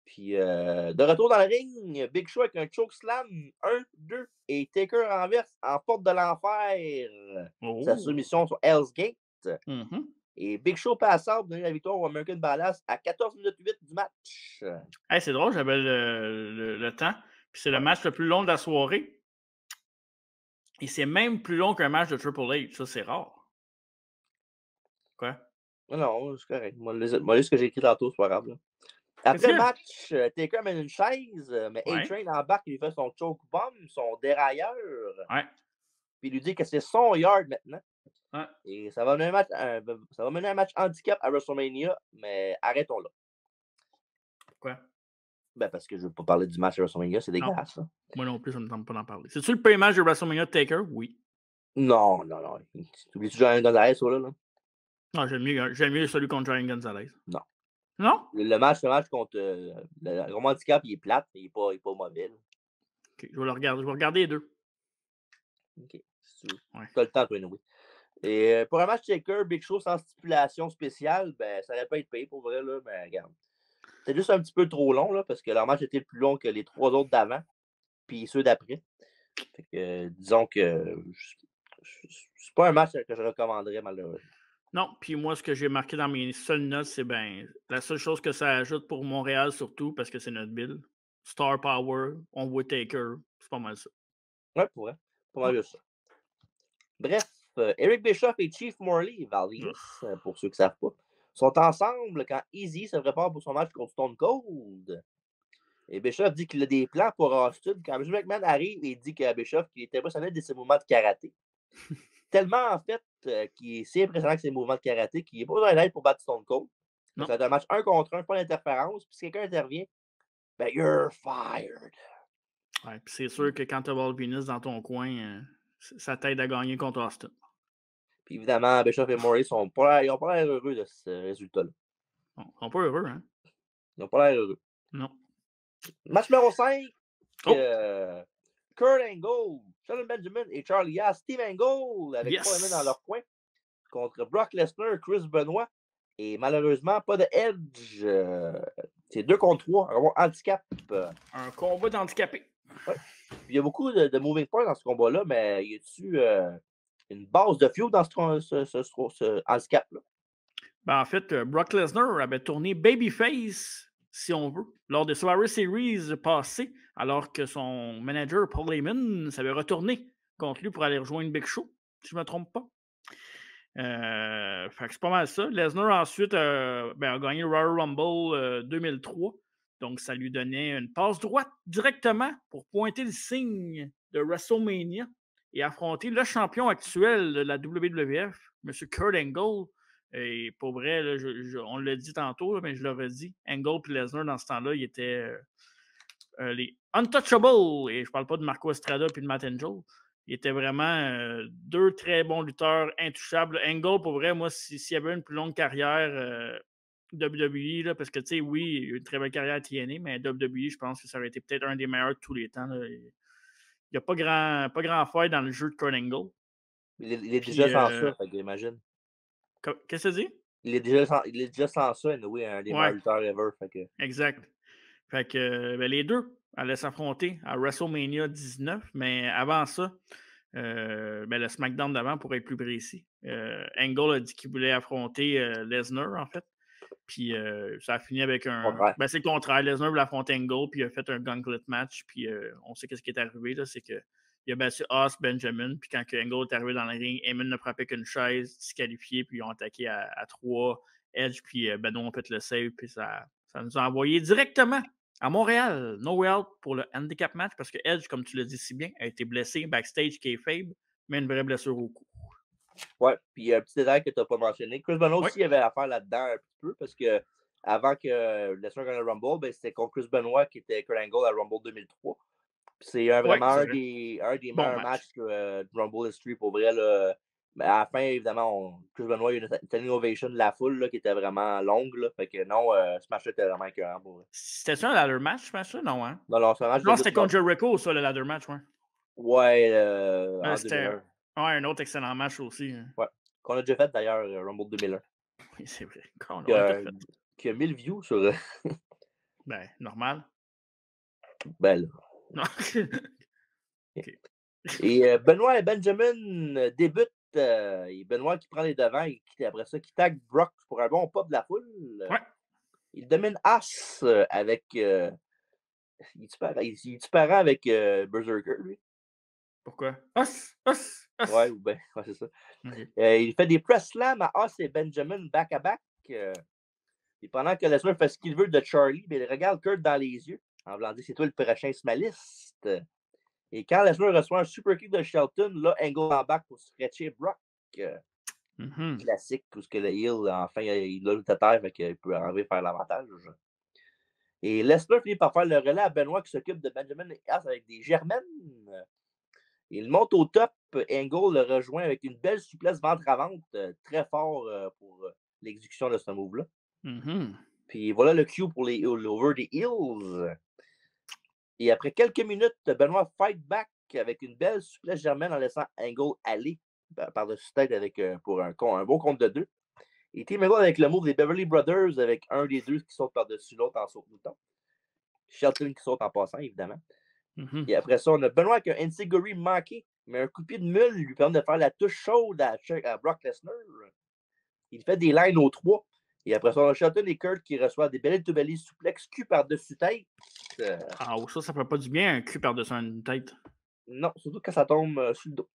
Puis, de retour dans le ring, Big Show avec un chokeslam, 1, 2, et Taker renverse en porte de l'enfer. Sa soumission sur Hell's Gate. Mm-hmm. Et Big Show passe out pour donner la victoire au American Badass à 14 minutes 8 du match. Hey, c'est drôle, j'avais le temps. Puis c'est le match le plus long de la soirée. Et c'est même plus long qu'un match de Triple H. Ça, c'est rare. Quoi? Non, c'est correct. Moi, ce que j'ai écrit tantôt, c'est pas grave. Là. Après le match, Taker mène une chaise, mais A-Train embarque et lui fait son choke bomb, son dérailleur. Ouais. Puis il lui dit que c'est son yard maintenant. Ouais. Et ça va mener un match handicap à WrestleMania, mais arrêtons là. Quoi? Ben, parce que je ne veux pas parler du match à WrestleMania, c'est dégueulasse. Non. Moi non plus, ça ne me tente pas d'en parler. C'est-tu le premier match de WrestleMania de Taker? Oui. Non. Tu oublies-tu Giant Gonzalez, là? Non, j'aime mieux celui contre Giant Gonzalez. Non. Non? Le match contre le gros handicap, il est plate, mais il n'est pas mauvais. Là. OK, je vais regarder les deux. OK, si tu veux. Ouais. Tu as le temps, toi, oui. Et pour un match Taker, Big Show sans stipulation spéciale, ben, ça n'aurait pas été payé pour vrai, là, mais regarde. C'était juste un petit peu trop long, là, parce que leur match était plus long que les 3 autres d'avant, puis ceux d'après. Fait que, disons que c'est pas un match que je recommanderais, malheureusement. Non, puis moi, ce que j'ai marqué dans mes seules notes, c'est la seule chose que ça ajoute pour Montréal, surtout, parce que c'est notre ville. Star Power, on voit Taker, c'est pas mal ça. Ouais, pour vrai. Pas mal juste ça. Bref, Eric Bischoff et Chief Morley, Valiant, pour ceux qui ne savent pas, sont ensemble quand Easy se prépare pour son match contre Stone Cold. Et Bischoff dit qu'il a des plans pour Austin. Quand Jim McMahon arrive, il dit qu'à Bischoff qu'il est impressionné de ses mouvements de karaté. Tellement, en fait, qu'il est si impressionnant que ses mouvements de karaté qu'il n'est pas besoin d'aide pour battre Stone Cold. Ça va être un match 1 contre 1, pas d'interférence. Puis si quelqu'un intervient, ben, you're fired. Ouais, puis c'est sûr que quand tu as Walt Venus dans ton coin, ça t'aide à gagner contre Austin. Puis évidemment, Bischoff et Morley ils n'ont pas l'air heureux de ce résultat-là. Ils sont pas heureux, hein? Ils n'ont pas l'air heureux. Non. Match numéro 5. Kurt Angle Shelton Benjamin et Charlie Haas, Steve Angle avec Paul Heyman dans leur coin contre Brock Lesnar, Chris Benoit. Et malheureusement, pas de Edge. C'est 2 contre 3. Un handicap. Un combat d'handicapés. Ouais. Il y a beaucoup de moving parts dans ce combat-là, mais y a-tu une base de fuel dans ce handicap-là? Ben, en fait, Brock Lesnar avait tourné babyface, si on veut, lors de Survivor Series passé, alors que son manager, Paul Heyman, s'avait retourné contre lui pour aller rejoindre Big Show, si je ne me trompe pas. Fait que c'est pas mal ça. Lesnar ensuite a gagné le Royal Rumble 2003. Donc, ça lui donnait une passe droite directement pour pointer le signe de WrestleMania et affronter le champion actuel de la WWF, M. Kurt Angle. Et pour vrai, là, on l'a dit tantôt, là, mais je le redis, Angle et Lesnar, dans ce temps-là, ils étaient les Untouchables. Et je parle pas de Marco Estrada et de Matt Angel. Ils étaient vraiment 2 très bons lutteurs intouchables. Angle, pour vrai, moi, s'il y avait une plus longue carrière WWE, là, parce que, tu sais, oui, il a eu une très belle carrière à TNA, mais WWE, je pense que ça aurait été peut-être un des meilleurs de tous les temps. Là. Il n'y a pas grand faille dans le jeu de Kurt Angle. Il est déjà sans ça, fait que j'imagine. Qu'est-ce que tu dis? Il est déjà sans ça, oui, un des meilleurs lutteurs ever. Fait que... Exact. Fait que les deux allaient s'affronter à WrestleMania 19, mais avant ça, le SmackDown d'avant, pour être plus précis, Angle a dit qu'il voulait affronter Lesnar, en fait. Puis ça a fini avec un... c'est le contraire. Lesnar voulait affronter Angle, puis il a fait un gauntlet match. Puis on sait ce qui est arrivé, là, c'est qu'il a battu Haas, Benjamin. Puis quand Angle est arrivé dans le ring, Heyman ne frappait qu'une chaise, disqualifié, puis ils ont attaqué à 3. Edge, puis Benoit ont fait le save, puis ça nous a envoyé directement à Montréal, No Way Out, pour le handicap match, parce que Edge, comme tu l'as dit si bien, a été blessé backstage, kayfabe, mais une vraie blessure au cou. Ouais, puis un petit détail que tu n'as pas mentionné. Chris Benoit aussi avait affaire là-dedans un petit peu, parce que avant que Lesnar gagne le Rumble, c'était contre Chris Benoit qui était Kurt Angle à Rumble 2003. Puis c'est vraiment un des meilleurs matchs de Rumble History pour vrai. Là. Mais à la fin, évidemment, Chris Benoit a eu une ovation de la foule là, qui était vraiment longue. Là. Fait que non, ce match-là était vraiment écœurant pour vrai. C'était-tu un ladder match, ce match-là? Non, hein? Non, c'est un match non, c'était contre Jericho, ça, le ladder match, ouais. Ouais, en c'était 2001. Ouais, un autre excellent match aussi. Hein. Ouais, qu'on a déjà fait d'ailleurs, Rumble 2001. Oui, c'est vrai. Qui a 1000 views sur... ben, normal. Ben là. Non. Okay. Et Benoit et Benjamin débutent. Et Benoit qui prend les devants et après ça, qui tag Brock pour un bon pop de la foule. Ouais. Il domine Haas avec... il est-tu parent avec Berserker, lui? Pourquoi? Haas! Ouais, c'est ça. Okay. Il fait des press slams à Haas et Benjamin back-à-back. Et pendant que Lesnar fait ce qu'il veut de Charlie, il regarde Kurt dans les yeux en voulant dire c'est toi le prochain smaliste. Et quand Lesnar reçoit un super kick de Shelton, là, Angle embarque pour scratcher Brock. Classique, où ce que le heel, enfin, il a le terre, fait qu'il peut arriver à faire l'avantage. Et Lesnar finit par faire le relais à Benoit qui s'occupe de Benjamin et Haas avec des germaines. Il monte au top. Angle le rejoint avec une belle souplesse ventre à ventre, très fort pour l'exécution de ce move-là. Puis voilà le cue pour l'over des heels. Et après quelques minutes, Benoit fight back avec une belle souplesse germaine en laissant Angle aller par-dessus tête avec, pour un beau compte de 2. Et Team Angle avec le move des Beverly Brothers avec un des deux qui saute par-dessus l'autre en saut-mouton. Shelton qui saute en passant, évidemment. Et après ça, on a Benoit avec un Enzuigiri manqué, mais un coup de pied de mule lui permet de faire la touche chaude à Brock Lesnar. Il fait des lines aux 3. Et après ça, on a Shelton et Kurt qui reçoivent des belly-to-belly suplex cul par-dessus tête. Ça fait pas du bien un cul par-dessus une tête. Non, surtout quand ça tombe sur le dos.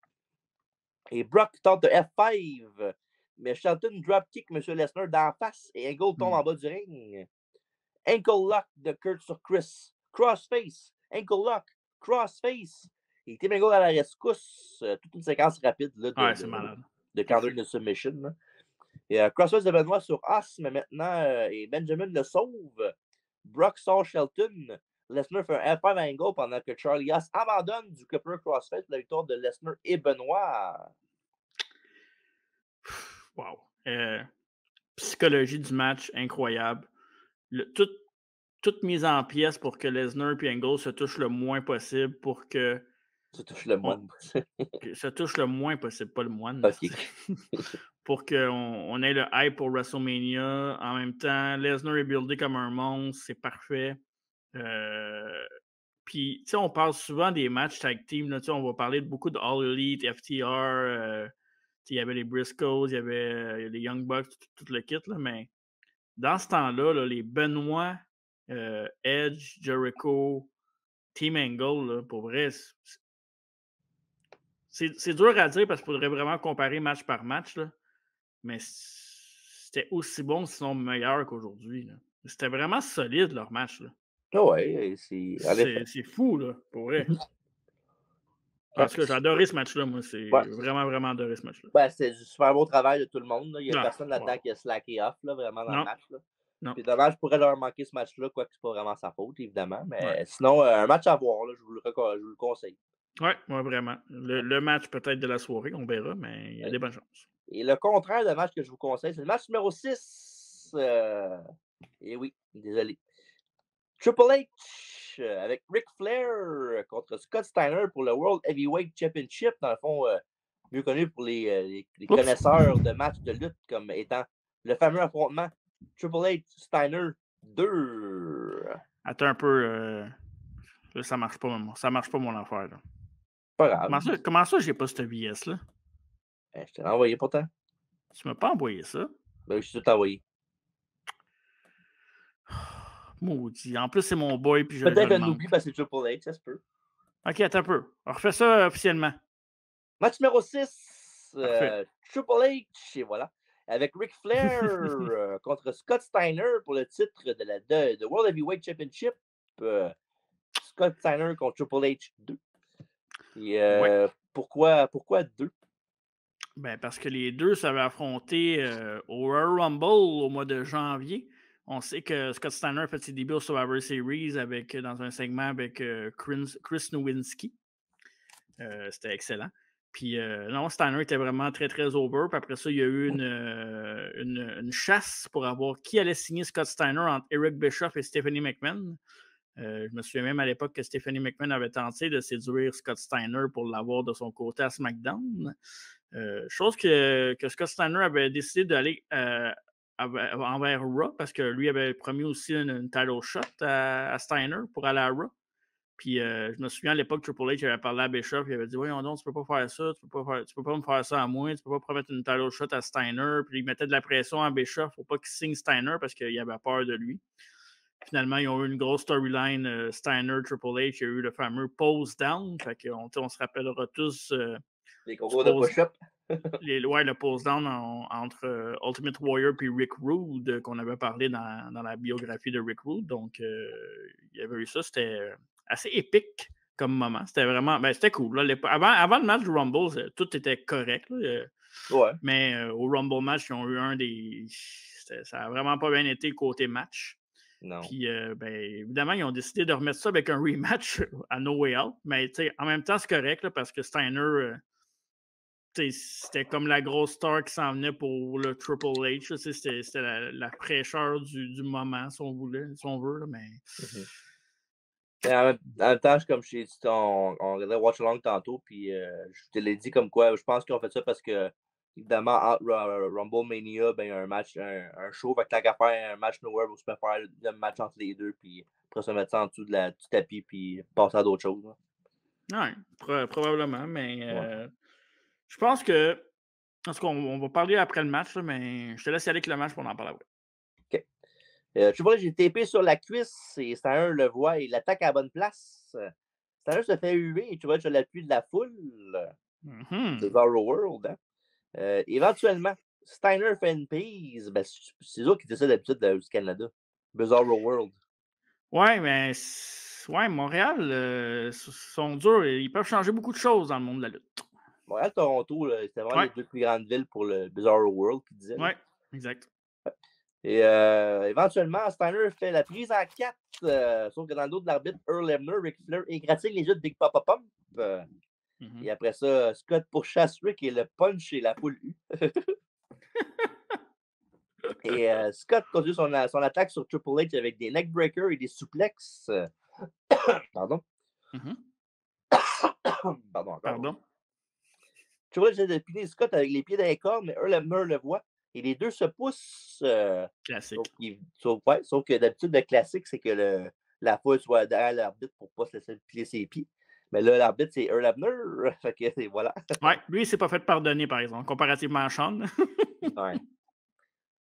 Et Brock tente de F5, mais Shelton dropkick M. Lesnar d'en face et Angle tombe en bas du ring. Ankle lock de Kurt sur Chris. Crossface. Ankle lock. Crossface. Et Team Angle à la rescousse. Toute une séquence rapide là, de counter de submission. Là. Et crossface de Benoit sur Haas, mais maintenant, et Benjamin le sauve. Brock sort Shelton. Lesnar fait un F5 Angle pendant que Charlie Haas abandonne du Clipper Crossface pour la victoire de Lesnar et Benoit. Wow. Psychologie du match, incroyable. Toute mise en pièce pour que Lesnar et Angle se touchent le moins possible pour que Ça touche le moine. que ça touche le moins possible, pas le moine. OK. Pour qu'on ait le hype pour WrestleMania. En même temps, Lesnar est buildé comme un monstre, c'est parfait. Puis, tu sais, on parle souvent des matchs tag team. Là, on va parler de beaucoup de All Elite, FTR. Il y avait les Briscoes, il y avait les Young Bucks, tout le kit. Là, mais dans ce temps-là, là, les Benoit, Edge, Jericho, Team Angle, là, pour vrai, c'est dur à dire parce qu'il faudrait vraiment comparer match par match. Là, mais c'était aussi bon, sinon meilleur qu'aujourd'hui. Là. C'était vraiment solide, leur match. Là. Ouais, C'est fou, là, pour vrai. Parce que j'ai adoré ce match-là, moi. C'est vraiment, vraiment adoré ce match-là. Ben, c'est du super beau travail de tout le monde. Là. Il n'y a personne là-dedans wow. qui a slacké off, là, vraiment, dans le match. Là. Non. Puis dommage, pourrait leur manquer ce match-là, quoique c'est pas vraiment sa faute, évidemment. Mais sinon, un match à voir, là, je vous le conseille. Oui, vraiment. Le match peut-être de la soirée, on verra, mais il y a des bonnes chances. Et le contraire de match que je vous conseille, c'est le match numéro 6. Et oui, désolé. Triple H avec Ric Flair contre Scott Steiner pour le World Heavyweight Championship, dans le fond, mieux connu pour les connaisseurs de matchs de lutte comme étant le fameux affrontement Triple H Steiner 2. Attends un peu, là, ça marche pas mon affaire. Là. Pas grave. Comment ça j'ai pas cette VS-là? Je te l'ai envoyé pourtant. Tu m'as pas envoyé ça? Ben, je suis tout envoyé. Maudit. En plus, c'est mon boy. Puis peut-être un oubli parce que c'est Triple H, ça se peut. Ok, attends un peu. On refait ça officiellement. Match numéro 6. Triple H, et voilà. Avec Ric Flair contre Scott Steiner pour le titre de World Heavyweight Championship. Scott Steiner contre Triple H 2. Et pourquoi 2? Ben, parce que les deux s'avaient affronté au Royal Rumble au mois de janvier. On sait que Scott Steiner a fait ses débuts au Survivor Series dans un segment avec Chris Nowinski. C'était excellent. Puis non, Steiner était vraiment très, très over. Puis après ça, il y a eu une chasse pour avoir qui allait signer Scott Steiner entre Eric Bischoff et Stephanie McMahon. Je me souviens même à l'époque que Stephanie McMahon avait tenté de séduire Scott Steiner pour l'avoir de son côté à SmackDown. Chose que Scott Steiner avait décidé d'aller envers Raw parce que lui avait promis aussi une title shot à Steiner pour aller à Raw. Puis je me souviens à l'époque, Triple H avait parlé à Bischoff, il avait dit voyons donc, tu peux pas faire ça, tu peux pas me faire ça à moi, tu peux pas promettre une title shot à Steiner. Puis il mettait de la pression à Bischoff pour pas qu'il signe Steiner parce qu'il avait peur de lui. Finalement, ils ont eu une grosse storyline Steiner, Triple H, il y a eu le fameux pose down. Fait qu'on on se rappellera tous. Les concours de push-up. Le pose down entre Ultimate Warrior et Rick Rude qu'on avait parlé dans la biographie de Rick Rude. Donc, il y avait eu ça. C'était assez épique comme moment. C'était vraiment. C'était cool. Là. Avant le match du Rumble, tout était correct. Là. Mais au Rumble match, ils ont eu un des. Ça n'a vraiment pas bien été côté match. Non. Puis, évidemment, ils ont décidé de remettre ça avec un rematch à No Way Out. Mais en même temps, c'est correct là, parce que Steiner, c'était comme la grosse star qui s'en venait pour le Triple H. Là, c'était la fraîcheur du moment, si on veut. Là, mais... En même temps, comme je t'ai dit, on regardait Watch Along tantôt, puis je te l'ai dit comme quoi, je pense qu'ils ont fait ça parce que, évidemment, entre Rumble Mania, ben, il y a un show, fait que tant qu'à faire un match Nowhere, vous pouvez faire le match entre les deux, puis après se mettre ça en dessous du tapis, puis passer à d'autres choses. Oui, probablement, mais je pense que, parce qu'on va parler après le match, là, mais je te laisse y aller avec le match pour en parler après. OK. Je sais pas, j'ai tapé sur la cuisse et Steiner le voit, il attaque à la bonne place. Steiner se fait huer et tu vois, je l'appui de la foule. C'est Bizarro World, hein? Éventuellement, Steiner fait une prise. Ben, c'est eux qui disent ça d'habitude du Canada. Bizarro World. Ouais, mais Montréal, sont durs. Ils peuvent changer beaucoup de choses dans le monde de la lutte. Montréal, Toronto, c'était vraiment les deux plus grandes villes pour le Bizarro World, qui disait. Oui, exact. Et éventuellement, Steiner fait la prise en 4, sauf que dans le dos de l'arbitre, Earl Hebner, Ric Flair égratigne les yeux de Big Papa Pump. Et après ça, Scott pourchasse Rick et le punch et la foule U. Et Scott continue son attaque sur Triple H avec des neckbreakers et des suplexes. Pardon. Pardon, encore. Pardon? Triple H essaie de piner Scott avec les pieds dans les cordes, mais Earl Hebner le voit. Et les deux se poussent. Classique. Sauf que d'habitude, le classique, c'est que la foule soit derrière l'arbitre pour ne pas se laisser piler ses pieds. Mais là, l'arbitre, c'est Earl Hebner. Fait que voilà. Ouais, lui, il s'est pas fait pardonner, par exemple, comparativement à Sean. Ouais.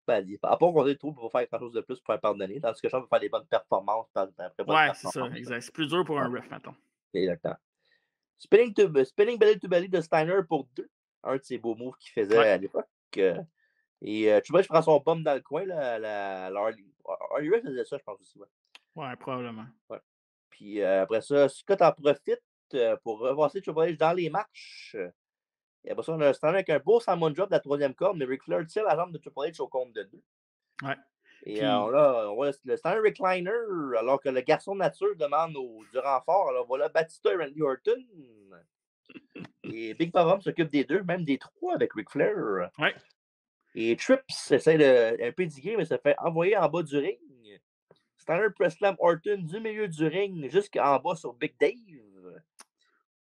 Ben, à part qu'on ait trop pour faire quelque chose de plus pour faire pardonner, tandis que Sean veut faire des bonnes performances après bonnes Ouais, c'est ça, performances. exact. C'est plus dur pour un ref, mettons. Exactement. Spinning belly to belly de Steiner pour 2. Un de ses beaux moves qu'il faisait à l'époque. Et Triple H prend son pomme dans le coin. Harley Race faisait ça, je pense aussi. Ouais, probablement. Ouais. Puis après ça, Scott en profite pour repasser Triple H dans les marches. Et après ça, on a Steiner avec un beau Salmon Drop de la 3e corde, mais Ric Flair tire la jambe de Triple H au compte de 2. Ouais. Et on voit le Steiner Recliner, alors que le garçon de nature demande du renfort. Alors voilà Batista et Randy Orton. Et Big Papa s'occupe des deux, même des 3 avec Ric Flair. Ouais. Et Trips essaie de un peu d'iguer, mais se fait envoyer en bas du ring. Steiner press slam Orton du milieu du ring jusqu'en bas sur Big Dave.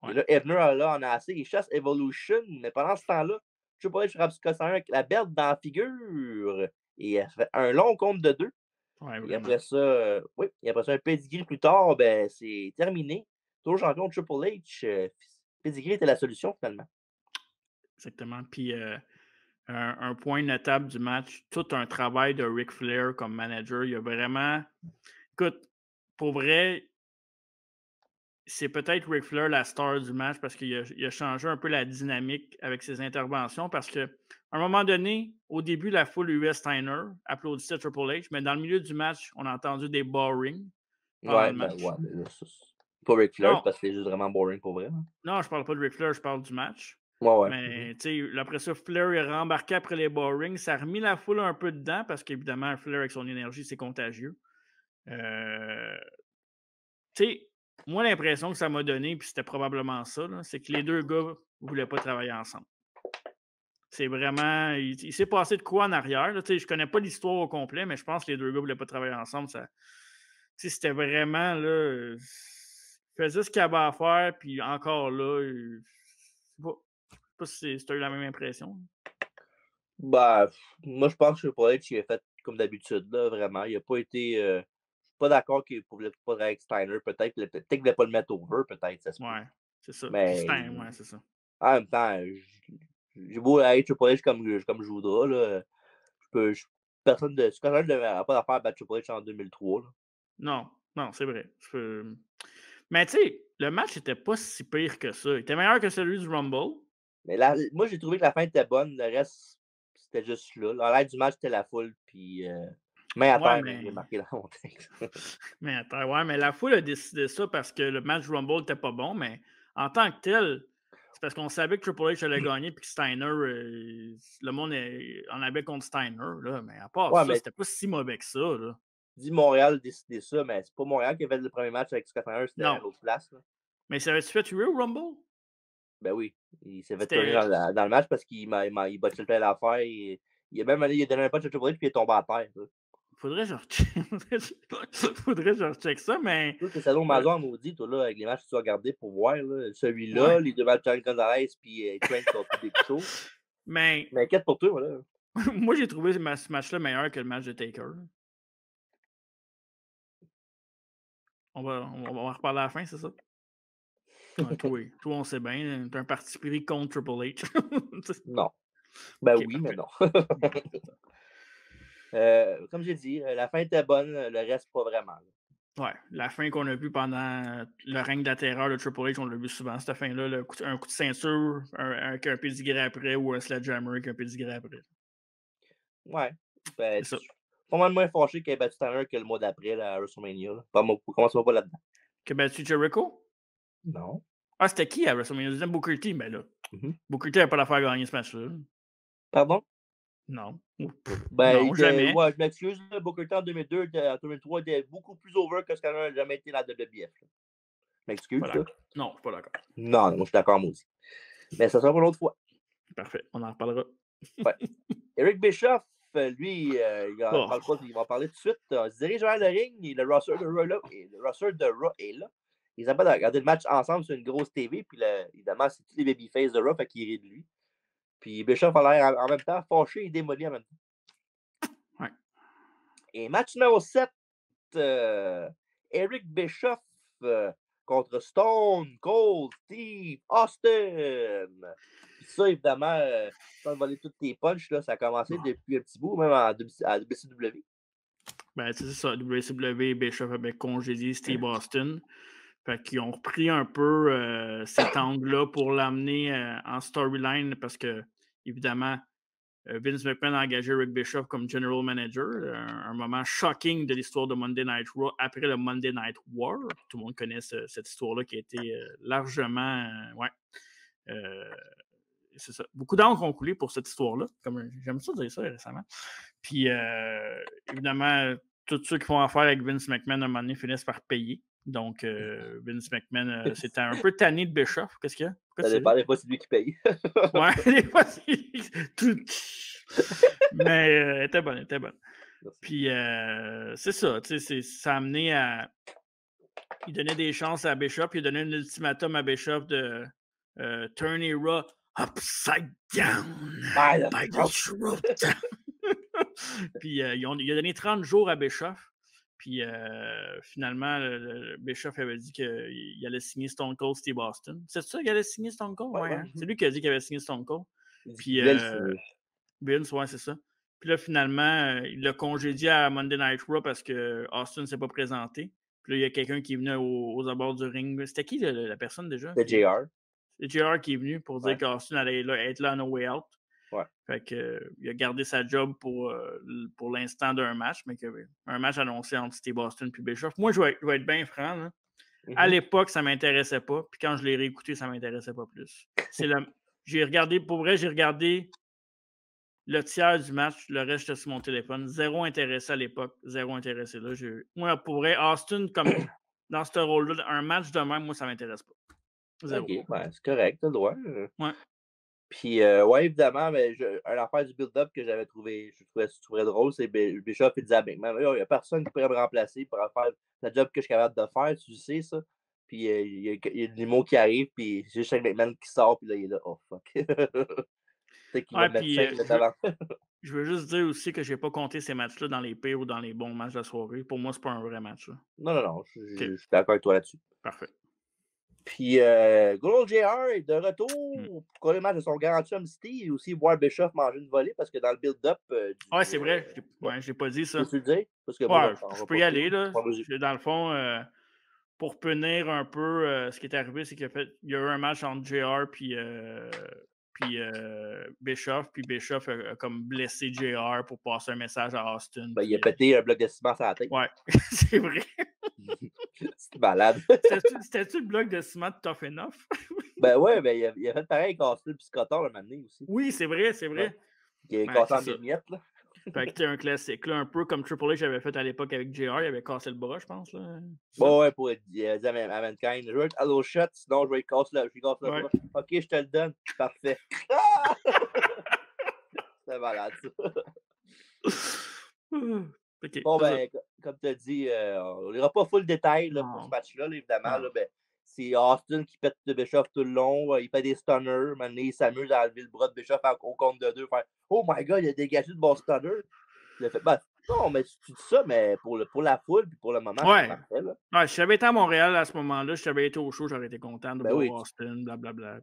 Ouais. Et là, Hebner en a assez. Il chasse Evolution, mais pendant ce temps-là, Triple H frappe Scott Steiner avec la belt dans la figure. Et elle fait un long compte de 2. Ouais, et après ça, un pedigree plus tard, ben, c'est terminé. Toujours champion de Triple H. Pedigree était la solution finalement. Exactement. Puis un point notable du match, tout un travail de Ric Flair comme manager. Il y a vraiment. Écoute, pour vrai, c'est peut-être Ric Flair la star du match parce qu'il a changé un peu la dynamique avec ses interventions parce qu'à un moment donné, au début, la foule US Steiner applaudissait Triple H, mais dans le milieu du match, on a entendu des boring pendant le match. Mais pas Ric Flair, parce que c'est juste vraiment boring pour vrai. Hein. Non, je parle pas de Ric Flair, je parle du match. Ouais. Mais tu sais, après ça, Flair est rembarqué après les boring. Ça a remis la foule un peu dedans parce qu'évidemment, Flair avec son énergie, c'est contagieux. Tu sais, moi, l'impression que ça m'a donné, puis c'était probablement ça, c'est que les deux gars ne voulaient pas travailler ensemble. C'est vraiment. Il s'est passé de quoi en arrière? Là, je connais pas l'histoire au complet, mais je pense que les deux gars ne voulaient pas travailler ensemble. C'était vraiment. Là, il faisait ce qu'il avait à faire, puis encore là, je sais pas si tu as eu la même impression. Bah, moi, je pense que Triple H, il a fait comme d'habitude, là, vraiment. Il n'a pas été. Je suis pas d'accord qu'il ne voulait pas travailler avec Steiner. Peut-être qu'il ne voulait pas le mettre over, peut-être. Ça se peut. Ouais, c'est ça. Mais. Ouais, c'est ça. En même temps, j'ai beau être Triple H comme je voudrais, là. Personne n'a pas d'affaire à battre Triple H en 2003. Là. Non, c'est vrai. Mais tu sais, le match n'était pas si pire que ça. Il était meilleur que celui du Rumble. Mais moi, j'ai trouvé que la fin était bonne. Le reste, c'était juste là. À l'aide du match, c'était la foule. Puis, main à terre, j'ai marqué dans mon texte. Main à terre, ouais, mais la foule a décidé ça parce que le match Rumble n'était pas bon. Mais en tant que tel, c'est parce qu'on savait que Triple H allait gagner puis que Steiner, le monde en avait contre Steiner. Là, mais à part ça, c'était pas si mauvais que ça. Là. Dis Montréal a décidé ça, mais c'est pas Montréal qui a fait le premier match avec Scott Steiner, c'était à l'autre place. Là. Mais ça avait-tu fait tuer au Rumble? Ben oui. Il s'est fait tuer dans le match parce qu'il botchait le plein d'affaires. Il a même il a donné un punch à Triple H puis il est tombé à terre. Là. Faudrait que je recheck ça, mais. C'est Salon Mazon maudit, toi, là, avec les matchs que tu as regardés pour voir. Là. Celui-là, les deux matchs de John Gonzalez puis Trent qui ont fait des choses. Mais inquiète pour toi, voilà. Moi, j'ai trouvé ce match-là meilleur que le match de Taker. On va en reparler à la fin, c'est ça? Ouais, toi, on sait bien. T'as un parti pris contre Triple H. Non. Ben okay, oui, parfait. Mais non. Comme j'ai dit, la fin était bonne, le reste pas vraiment. Ouais, la fin qu'on a vue pendant le règne de la terreur de Triple H, on l'a vu souvent, cette fin-là. Un coup de ceinture avec un pedigree après ou un sledgehammer avec un pedigree après. Ouais. Ben, c'est pas mal moins fâché qu'il ait battu Tanner que le mois d'après à WrestleMania. Commence pas là-dedans. Qu'il a battu Jericho? Non. Ah, c'était qui à WrestleMania? Deuxième Booker T, ben là. Booker T n'avait pas l'affaire à gagner ce match-là. Pardon? Non. Ben, non, jamais. Ouais, je m'excuse. Booker T en 2002, en 2003, il était beaucoup plus over que ce qu'il n'a jamais été dans la WWF. Je m'excuse. Non, je suis pas d'accord. Non, moi, je suis d'accord, moi aussi. Mais ça sera pour l'autre fois. Parfait, on en reparlera. Ouais. Eric Bischoff, lui, il va en parler tout de suite. Il se dirige vers le ring et le roster de Raw est là. ils n'ont pas regardé le match ensemble sur une grosse TV, puis évidemment, c'est tous les babyface de Raw, fait qu'il rit de lui. Puis Bischoff a l'air en même temps fâché et démoli en même temps. Ouais. Et match numéro 7, Eric Bischoff contre Stone Cold Steve Austin. Puis ça, évidemment, sans voler toutes tes punches, là, ça a commencé depuis un petit bout, même à WCW. Ben, c'est ça, WCW, Bischoff avait congédié Steve Austin. Fait qu'ils ont repris un peu cet angle-là pour l'amener en storyline parce que, évidemment, Vince McMahon a engagé Rick Bischoff comme General Manager. Un moment shocking de l'histoire de Monday Night Raw après le Monday Night War. Tout le monde connaît cette histoire-là qui a été largement... c'est ça. Beaucoup d'encre ont coulé pour cette histoire-là. J'aime ça dire ça récemment. Puis, évidemment, tous ceux qui font affaire avec Vince McMahon, à un moment donné, finissent par payer. Donc, Vince McMahon, c'était un peu tanné de Bischoff. Qu'est-ce qu'il y a? Ça dépend des fois, c'est lui qui paye. Ouais, des fois, mais elle était bonne, elle était bonne. Merci. Puis, c'est ça, tu sais, ça a amené à... Il donnait des chances à Bischoff, il donnait un ultimatum à Bischoff de turn Raw upside down by the throat. Puis, il a donné 30 jours à Bischoff. Puis finalement, Bischoff avait dit qu'il allait signer Stone Cold Steve Austin. C'est ça qu'il allait signer Stone Cold? Ouais, hein? C'est lui qui a dit qu'il avait signé Stone Cold. Puis Vince, ouais, c'est ça. Puis là, finalement, il l'a congédié à Monday Night Raw parce que Austin ne s'est pas présenté. Puis là, il y a quelqu'un qui est venu aux abords du ring. C'était qui la personne déjà? C'est JR. C'est JR qui est venu pour dire qu'Austin allait être là à No Way Out. Ouais. Fait que, il a gardé sa job pour l'instant d'un match, mais un match annoncé entre Steve Austin et Bischoff. Moi, je vais être bien franc. Là. À l'époque, ça ne m'intéressait pas. Puis quand je l'ai réécouté, ça ne m'intéressait pas plus. J'ai regardé le tiers du match. Le reste, j'étais sur mon téléphone. Zéro intéressé à l'époque. Zéro intéressé là. Moi, pour vrai, Austin, comme dans ce rôle-là, un match de même, moi, ça ne m'intéresse pas. Zéro. OK, ben, c'est correct, t'as le droit. Ouais. Puis, ouais, évidemment, mais une affaire du build-up que j'avais trouvé, je trouvais drôle, c'est Bischoff, il disait à McMahon, il n'y a personne qui pourrait me remplacer pour faire la job que je suis capable de faire, tu sais ça. Puis, il y a des mots qui arrivent, puis c'est juste un McMahon qui sort, puis là, il est là, oh fuck. Peut-être qu'il va mettre 5 avant. Je veux juste dire aussi que je n'ai pas compté ces matchs-là dans les pires ou dans les bons matchs de la soirée. Pour moi, c'est pas un vrai match. Là. Non, je suis d'accord avec toi là-dessus. Parfait. Puis, Good Old JR est de retour pour les matchs de son grand chum Steve et aussi voir Bischoff manger une volée parce que dans le build-up. Ouais, c'est vrai. Je n'ai pas dit ça. Peux-tu le dire? Parce que je peux y aller. Là. Dans le fond, pour punir un peu, ce qui est arrivé, c'est qu'il y a eu un match entre JR puis Bischoff. Puis Bischoff a comme blessé JR pour passer un message à Austin. Ben, il a pété un bloc de ciment sur la tête. Ouais, c'est vrai. C'est malade. C'était-tu le bloc de ciment de Tough Enough? Ben ouais, ben il a fait pareil avec Austin puis Scottor le moment donné aussi. Oui, c'est vrai. Ouais. Il a cassé en des miettes, là. Fait que c'était un classique, là, un peu comme Triple H avait fait à l'époque avec JR, il avait cassé le bras, je pense. Là. Bon, ouais, pour dire à Mankind, je veux être Hello Shot, sinon je vais casser le bras. Ok, je te le donne. Parfait. C'est malade, ça. Okay, bon, ben, comme tu as dit, on n'ira pas full détail là, pour ce match-là, évidemment. Là, ben, c'est Austin qui pète de Bischoff tout le long. Il fait des stunners. Maintenant, il s'amuse à enlever le bras de Bischoff au compte de 2. Faire oh my god, il a dégagé de bon stunner. Il a fait non, mais tu dis ça, mais pour la foule puis pour le moment, c'est parfait. Là. Ouais, si j'avais été à Montréal à ce moment-là, si j'avais été au show, j'aurais été content de voir Austin, blablabla.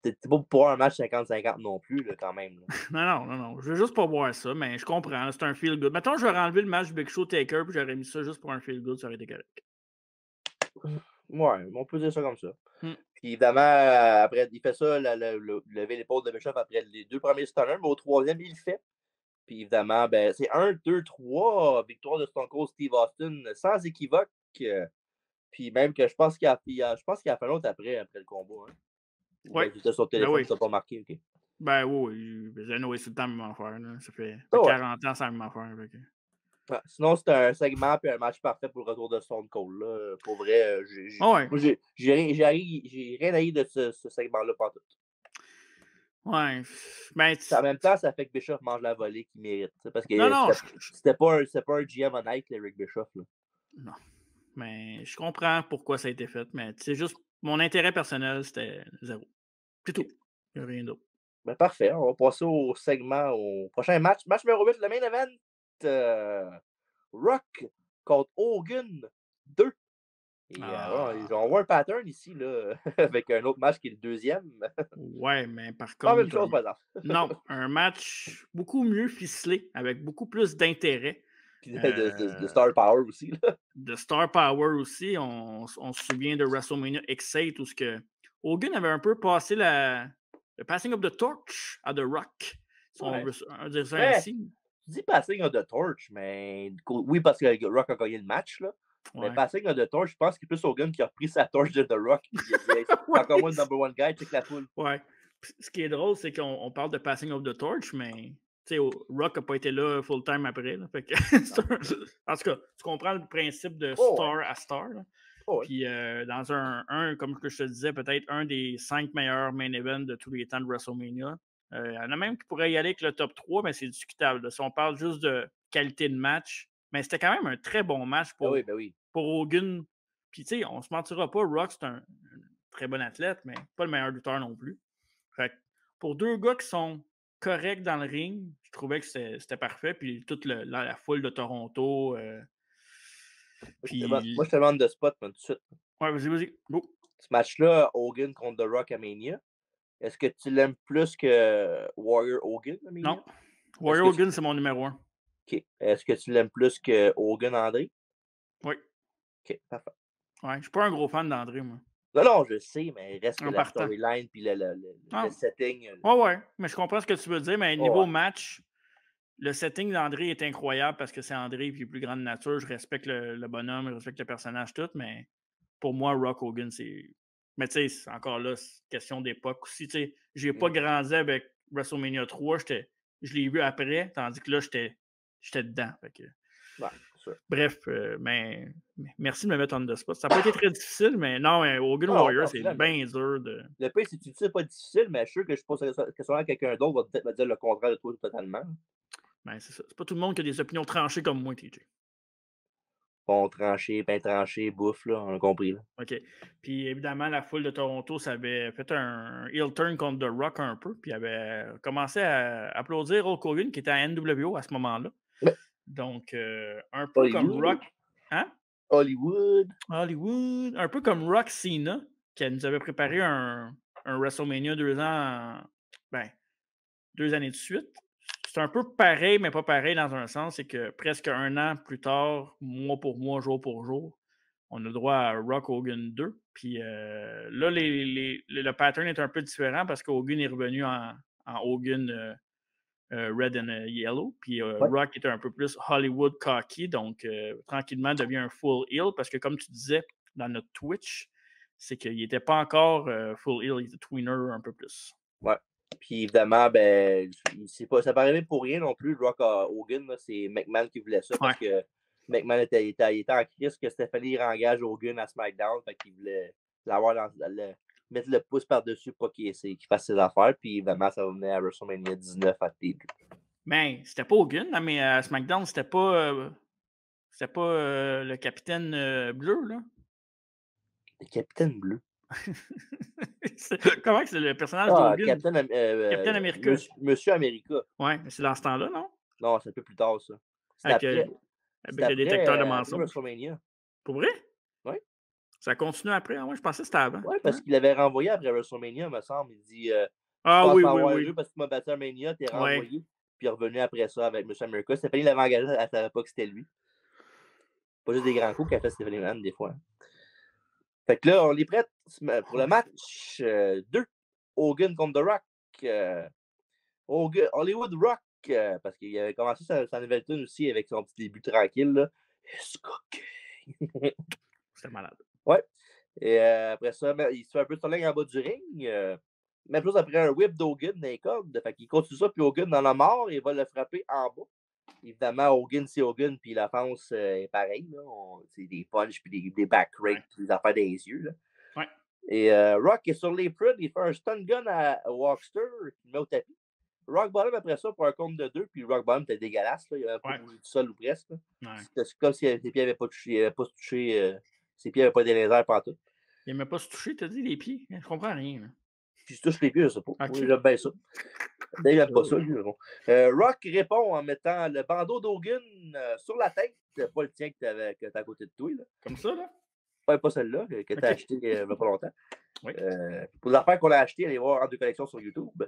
T'es pas pour un match 50-50 non plus, là, quand même. Là. Non. Je veux juste pas voir ça, mais je comprends. C'est un feel good. Mettons, j'aurais enlevé le match Big Show Taker puis j'aurais mis ça juste pour un feel good, ça aurait été correct. Ouais, on peut dire ça comme ça. Puis évidemment, après, il fait ça, lever l'épaule de Bischoff après les 2 premiers stunners, mais au 3e, il le fait. Puis évidemment, ben, c'est 1, 2, 3 victoire de Stone Cold Steve Austin sans équivoque. Puis même que je pense qu'il a fait l'autre après le combat. Hein. Oui. Il était sur le téléphone, ça n'a pas marqué. Okay. Ben oui, c'est le temps de m'en faire. Là. Ça fait 40 ans sans m'en faire. Ouais, sinon, c'est un segment et un match parfait pour le retour de Stone Cold. Là. Pour vrai, j'ai rien à dire de ce segment-là pas tout. Ouais. Ben, en même temps, ça fait que Bischoff mange la volée qu'il mérite. Parce que non, c'était pas un GM honnête, Eric Bischoff. Là. Non. Mais je comprends pourquoi ça a été fait. Mais c'est juste mon intérêt personnel, c'était 0. C'est tout. Il n'y a rien d'autre. Ben, parfait. On va passer au prochain match. Match numéro 8, le main event. Rock contre Hogan 2. Et on voit un pattern ici, là, avec un autre match qui est le deuxième. Ouais, mais par Pas la même contre, chose, par exemple. non, un match beaucoup mieux ficelé, avec beaucoup plus d'intérêt. Puis de Star Power aussi. Là. De Star Power aussi. On se souvient de WrestleMania X8 où Hogan avait un peu passé le passing of the torch à The Rock. Si on veut dire ça ainsi. Tu dis passing of the torch, mais oui, parce que Rock a gagné le match, là. Ouais. Mais passing of the torch, je pense que c'est plus Hogan qui a repris sa torche de The Rock. C'est encore moi le number one guy, check la foule. Ouais. Ce qui est drôle, c'est qu'on parle de passing of the torch, mais Rock n'a pas été là full-time après. Là, fait que en tout cas, tu comprends le principe de star à star. Là. Puis dans un, comme je te disais, peut-être un des 5 meilleurs main events de tous les temps de WrestleMania. Il y en a même qui pourraient y aller avec le top 3, mais c'est discutable. Là. Si on parle juste de qualité de match, mais c'était quand même un très bon match pour Hogan. Puis tu sais, on se mentira pas, Rock, c'est un très bon athlète, mais pas le meilleur lutteur non plus. Fait que pour deux gars qui sont corrects dans le ring, je trouvais que c'était parfait. Puis toute la foule de Toronto. Moi, je te demande de spot tout de suite. Ouais, vas-y. Go. Ce match-là, Hogan contre The Rock à Mania, est-ce que tu l'aimes plus que Warrior Hogan à Mania? Non. Warrior Hogan, c'est mon numéro 1. OK. Est-ce que tu l'aimes plus que Hogan André? Oui. OK, parfait. Ouais, je suis pas un gros fan d'André, moi. Non, je sais, mais reste que la storyline puis le setting. Ouais, mais je comprends ce que tu veux dire, mais niveau match, le setting d'André est incroyable parce que c'est André et plus grande nature. Je respecte le bonhomme, je respecte le personnage, tout, mais pour moi, Rock Hogan, c'est. Mais tu sais, encore là, c'est question d'époque aussi. Tu sais, j'ai pas grandi avec WrestleMania 3, je l'ai vu après, tandis que là, j'étais dedans. Fait que... Bref, mais merci de me mettre on the spot. Ça n'a pas été très difficile, mais non, Hogan Warrior, c'est bien dur de. Le pire, c'est que tu dis c'est pas difficile, mais je suis sûr que je pose la question à quelqu'un d'autre va peut-être me dire le contraire de toi totalement. Ben, c'est ça. C'est pas tout le monde qui a des opinions tranchées comme moi, TJ. Bon, tranché, ben tranché, bouffe, là, on a compris. Là. OK. Puis évidemment, la foule de Toronto, ça avait fait un heel turn contre The Rock un peu, puis avait commencé à applaudir Hulk Hogan, qui était à NWO à ce moment-là. Ouais. Donc, un peu comme Rock. Hein? Hollywood. Un peu comme Rock Cena, qui nous avait préparé un WrestleMania 2 ans. 2 années de suite. C'est un peu pareil, mais pas pareil dans un sens. C'est que presque un an plus tard, mois pour mois, jour pour jour, on a le droit à Rock Hogan 2. Puis là, le pattern est un peu différent parce qu'Hogan est revenu en Hogan Red and Yellow. Puis Rock était un peu plus Hollywood cocky. Donc, tranquillement, devient un full heel parce que, comme tu disais dans notre Twitch, c'est qu'il n'était pas encore full heel, il était tweener un peu plus. Ouais. Puis évidemment, ben, ça pas arrivé pour rien non plus, Rock Hogan. C'est McMahon qui voulait ça parce que McMahon était en crise que Stephanie engage Hogan à SmackDown. Fait qu'il voulait mettre le pouce par-dessus pour qu'il fasse ses affaires. Puis évidemment, ça va venir à WrestleMania 19 à début. Mais c'était pas Hogan, là, mais à SmackDown, c'était pas le capitaine bleu, là. Le capitaine bleu. Comment c'est le personnage d'Hogan? Captain America. Monsieur America. Ouais, mais c'est dans ce temps-là, non? Non, c'est un peu plus tard, ça. Avec le détecteur de mensonges. WrestleMania. Pour vrai? Oui. Ça continue après? Ah ouais, je pensais que c'était avant. Oui, parce qu'il avait renvoyé après WrestleMania, me semble. Il dit oui. Parce que tu m'as battu à Mania, t'es renvoyé. Puis il est revenu après ça avec Monsieur America. Stéphanie l'avait engagé à sa époque, c'était lui. Pas juste des grands coups qu'a fait Stéphanie Mann, des fois. Fait que là, on est prêt pour le match 2. Hogan contre The Rock. Hollywood Rock, parce qu'il avait commencé sa nouvelle tune aussi avec son petit début tranquille. Là. C'était malade. Ouais. Et après ça, il se fait un peu sur en bas du ring. Même chose après un whip d'Hogan dans les cordes. Fait qu'il continue ça, puis Hogan dans la mort, il va le frapper en bas. Évidemment, Hogan, c'est Hogan, puis l'offense est pareil. C'est des punches, puis des back rakes, puis des affaires des yeux. Là. Ouais. Et Rock est sur les prudes, il fait un stun gun à Walkster, qui le met au tapis. Rock Bottom après ça pour un compte de 2, puis Rock Bottom était dégueulasse. Là. Il avait pas bougé du sol ou presque. C'était comme si ses pieds n'avaient pas touché. Ses pieds n'avaient pas été les airs partout. Il n'aimait pas se toucher, t'as dit, les pieds? Je comprends rien. Là. Si je touche les pieds, je sais pas. Okay. Oui, j'aime bien ça. Dave n'aime pas ça, lui. Rock répond en mettant le bandeau d'Hogan sur la tête. Pas le tien que t'as à côté de toi. Là. Comme ça, là? Ouais, pas celle-là, que t'as acheté il n'y a pas longtemps. Oui. Pour les affaires qu'on a achetées, allez voir en deux collections sur YouTube.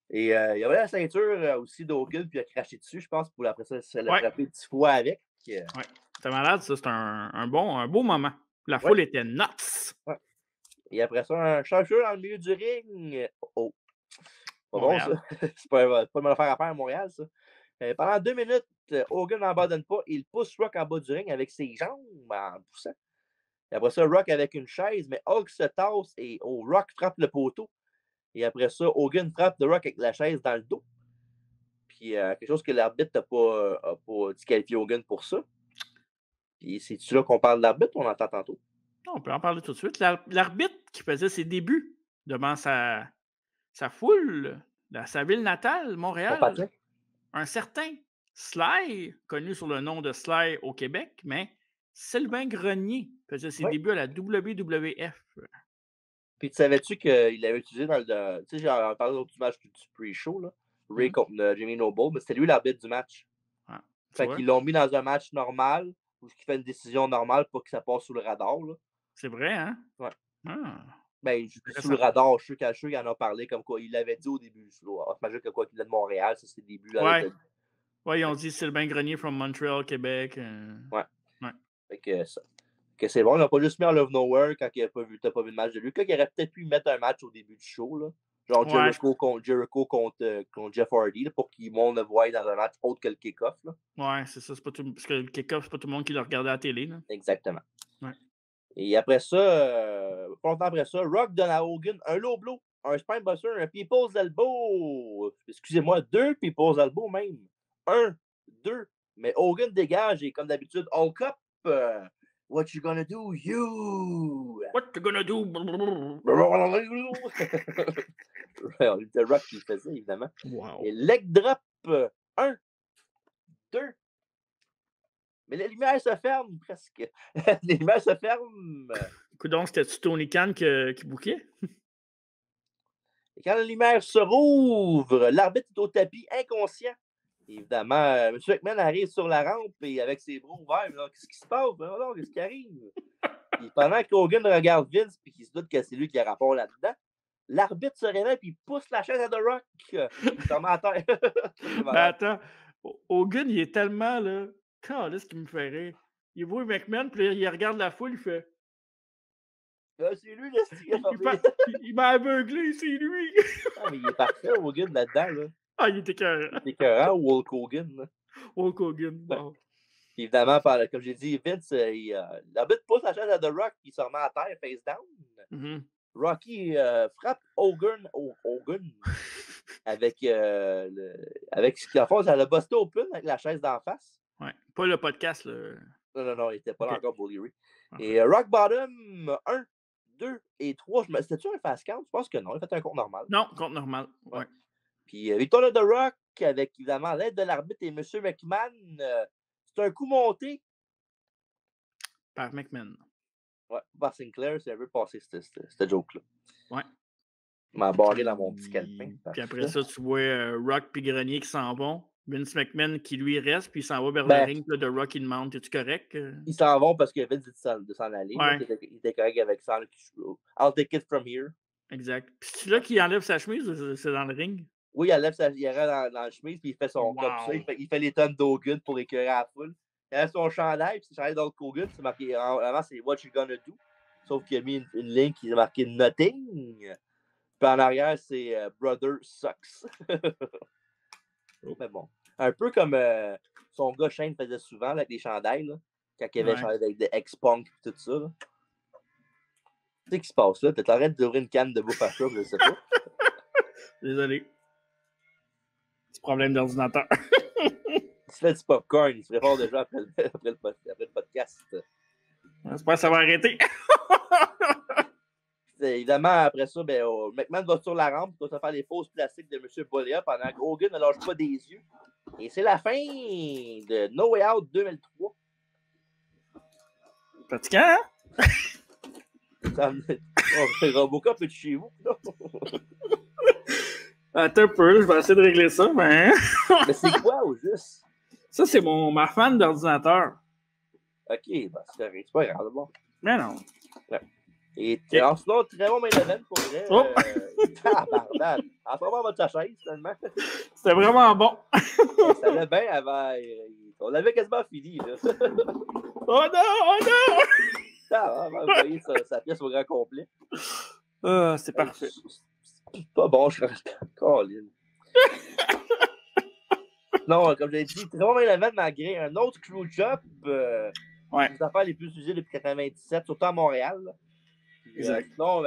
Et il y avait la ceinture aussi d'Hogan, puis il a craché dessus, je pense, pour après ça, l'a frappé 10 fois avec. Ouais. C'était malade, ça. C'était un beau moment. La foule était nuts. Ouais. Et après ça, un chargeur dans le milieu du ring. Oh. Pas Montréal. Bon, ça. C'est pas une bonne affaire à faire à Montréal, ça. Pendant 2 minutes, Hogan n'abandonne pas. Il pousse Rock en bas du ring avec ses jambes en poussant. Et après ça, Rock avec une chaise, mais Hulk se tasse et Rock frappe le poteau. Et après ça, Hogan frappe The Rock avec la chaise dans le dos. Puis quelque chose que l'arbitre n'a pas disqualifié Hogan pour ça. Puis c'est-tu là qu'on parle de l'arbitre ou on entend tantôt? Non, on peut en parler tout de suite. L'arbitre qui faisait ses débuts devant sa foule, sa ville natale, Montréal, un certain Sly, connu sous le nom de Sly au Québec, mais Sylvain Grenier faisait ses débuts à la WWF. Puis tu savais-tu qu'il avait utilisé dans le... Tu sais, j'ai parlé du match du pre-show, là. Ray contre Jimmy Noble, mais c'était lui l'arbitre du match. Ah, fait qu'ils l'ont mis dans un match normal, où il fait une décision normale pour que ça passe sous le radar, là. C'est vrai, hein? Ouais. Ah. Ben, sous le radar, je suis sûr qu'il en a parlé, comme quoi, il l'avait dit au début. J'imagine que quoi qu'il est de Montréal, ça c'est le début. Ouais, ils ont dit Sylvain Grenier from Montreal, Québec. Ouais. Fait que c'est bon, ils n'ont pas juste mis en Love Nowhere quand t'as pas vu le match de lui. Quand il aurait peut-être pu mettre un match au début du show, là. Genre Jericho contre Jeff Hardy, là, pour qu'il monte le voie dans un match autre que le kick-off. Là. Ouais, c'est ça. Parce que le kick-off, c'est pas tout le monde qui le regardait à la télé. Là. Exactement. Ouais. Et après ça, pas longtemps après ça, Rock donne à Hogan un low blow, un spinebuster, un People's Elbow. Excusez-moi, 2 People's Elbow même. 1, 2. Mais Hogan dégage et comme d'habitude, Hulk up. What you gonna do, you? What you gonna do? C'était Rock qui le faisait, évidemment. Wow. Et leg drop, 1, 2. Mais les lumières se ferment presque. Les lumières se ferment. Donc, c'était-tu Tony Khan qui bouquait? Et quand les lumières se rouvrent, l'arbitre est au tapis, inconscient. Évidemment, M. McMahon arrive sur la rampe et avec ses bras ouverts, qu'est-ce qui se passe? Qu'est-ce qui arrive? Et pendant qu'Hogan regarde Vince et qu'il se doute que c'est lui qui a rapport là-dedans, l'arbitre se réveille et il pousse la chaise à The Rock. Il tombe à terre. Ben attends, Hogan, il est tellement là. Qu'est-ce qui me fait rire? Il voit McMahon, puis il regarde la foule, il fait. C'est lui, là, il m'a aveuglé, c'est lui! Ah, mais il est parfait, Hogan, là-dedans, là. Ah, il était écœurant. Il était écœurant, ou Hulk Hogan, là. Hulk Hogan, bon. Évidemment, comme j'ai dit, Vince, l'arbitre pousse la chaise à The Rock, il se remet à terre, face down. Rocky frappe Hogan avec ce qu'il a fait, ça l'a busté open avec la chaise d'en face. Ouais, pas le podcast, là. Non, il n'était pas là encore, Bully Ray. Et Rock Bottom, 1, 2 et 3. C'était-tu un fast count? Je pense que non. Il a fait un compte normal. Non, compte normal. Ouais. Puis victoire de The Rock, avec évidemment l'aide de l'arbitre et M. McMahon. C'est un coup monté. Par McMahon. Ouais, par Sinclair, c'est un peu passé cette joke-là. Ouais. Il m'a barré dans mon petit calepin. Puis après ça, tu vois Rock et Grenier qui s'en vont. Vince McMahon qui lui reste, puis il s'en va vers le ring de Rock, il demande, es-tu correct? Ils s'en vont parce qu'il avait dit de s'en aller. Ouais. Il était correct avec ça. I'll take it from here. Exact. Puis c'est là qu'il enlève sa chemise, c'est dans le ring? Oui, il enlève il rentre dans la chemise, puis il fait son comme ça. Il fait les tonnes d'Hogan pour écœurer à la foule. Il a son chandail, puis c'est le chandail d'Hulk Hogan. C'est marqué, avant, c'est What You Gonna Do. Sauf qu'il a mis une ligne qui est marquée Nothing. Puis en arrière, c'est Brother Sucks. Mais bon. Un peu comme son gars Shane faisait souvent là, avec les chandails, là, quand il avait chandail avec des X-Punk et tout ça. Là. Tu sais ce qui se passe là? T'arrêtes d'ouvrir une canne de bouffe à chat, je sais pas. Désolé. Petit problème d'ordinateur. Il se fait du popcorn, il se prépare déjà après le podcast. J'espère que ça va arrêter. évidemment, après ça, McMahon va sur la rampe pour se faire les fausses plastiques de M. Bollea pendant que Hogan ne lâche pas des yeux. Et c'est la fin de No Way Out 2003. Pratiquant, hein? Robocop est de chez vous. Attends un peu, je vais essayer de régler ça, mais... Mais c'est quoi, au juste? Ça, c'est ma fan d'ordinateur. OK, c'est pas grave, bon. Mais non. Ouais. Et en sinon, très bon main event pour vrai. Oh! Tabarnak. En ce moment, on va de sa chaise, finalement. C'était vraiment bon. Ça allait bien avant. On l'avait quasiment fini, là. Oh non! Oh non! On va envoyer sa pièce au grand complet. C'est parfait. C'est pas bon, je reste Colin. Non, comme je l'ai dit, très bon main event malgré un autre crew job. Ouais. Les affaires les plus utilisées depuis 1997, surtout à Montréal. Exact. Sinon,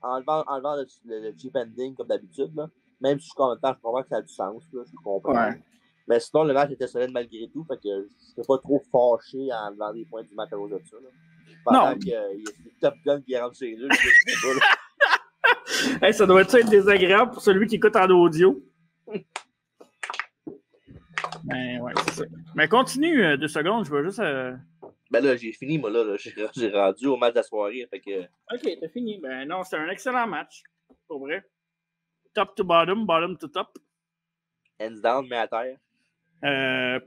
enlevant le cheap ending comme d'habitude, là, même si je comprends que ça a du sens, là, je comprends. Ouais. Mais sinon, le match était solide malgré tout, fait que je n'étais pas trop fâché en enlevant les points du match à cause de ça. Là. Pendant qu'il y a Top Gun qui rentre chez eux, je sais pas, là. Hey, ça doit être désagréable pour celui qui écoute en audio. Ben ouais, c'est ça. Mais continue 2 secondes, je vais juste... Ben là, j'ai fini, moi, là. J'ai rendu au match de la soirée, fait que... OK, t'as fini. Ben non, c'était un excellent match, pour vrai. Top to bottom, bottom to top. Hands down, mais à terre.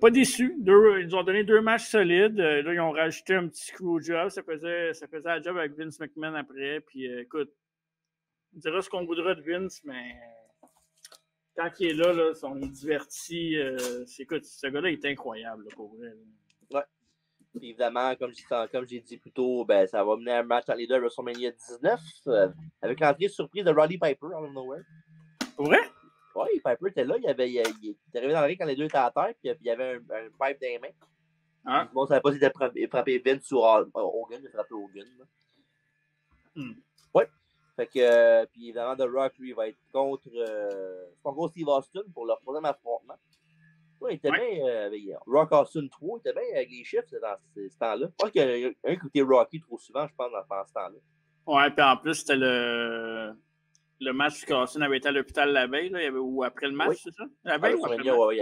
Pas déçu. Ils nous ont donné 2 matchs solides. Là, ils ont rajouté un petit screw job. Ça faisait la job avec Vince McMahon après. Puis écoute, on dira ce qu'on voudra de Vince, mais quand il est là, on est diverti. Écoute, ce gars-là est incroyable, là, pour vrai. Là. Ouais. Puis évidemment, comme j'ai dit plus tôt, ça va mener à un match entre les deux à WrestleMania 19 avec l'entrée surprise de Roddy Piper out of nowhere. Pour vrai? Oui, Piper était là. Il est arrivé dans le ring quand les deux étaient à terre, puis il y avait un pipe dans les mains. Ah. Bon, ça savait pas s'il était frappé Vince sur Hogan. Il a frappé Hogan. Oui. Fait que, puis évidemment, The Rock, lui, va être contre Steve Austin pour leur troisième affrontement. Oui, il était bien avec Rock Austin 3, il était bien avec les chiffres dans ce temps-là. Je pense qu'il y a un qui était Rocky trop souvent, je pense, dans ce temps-là. Ouais, puis en plus, c'était le match qu'Austin avait été à l'hôpital la veille, là, ou après le match, c'est ça? La veille ou après le match? Ouais,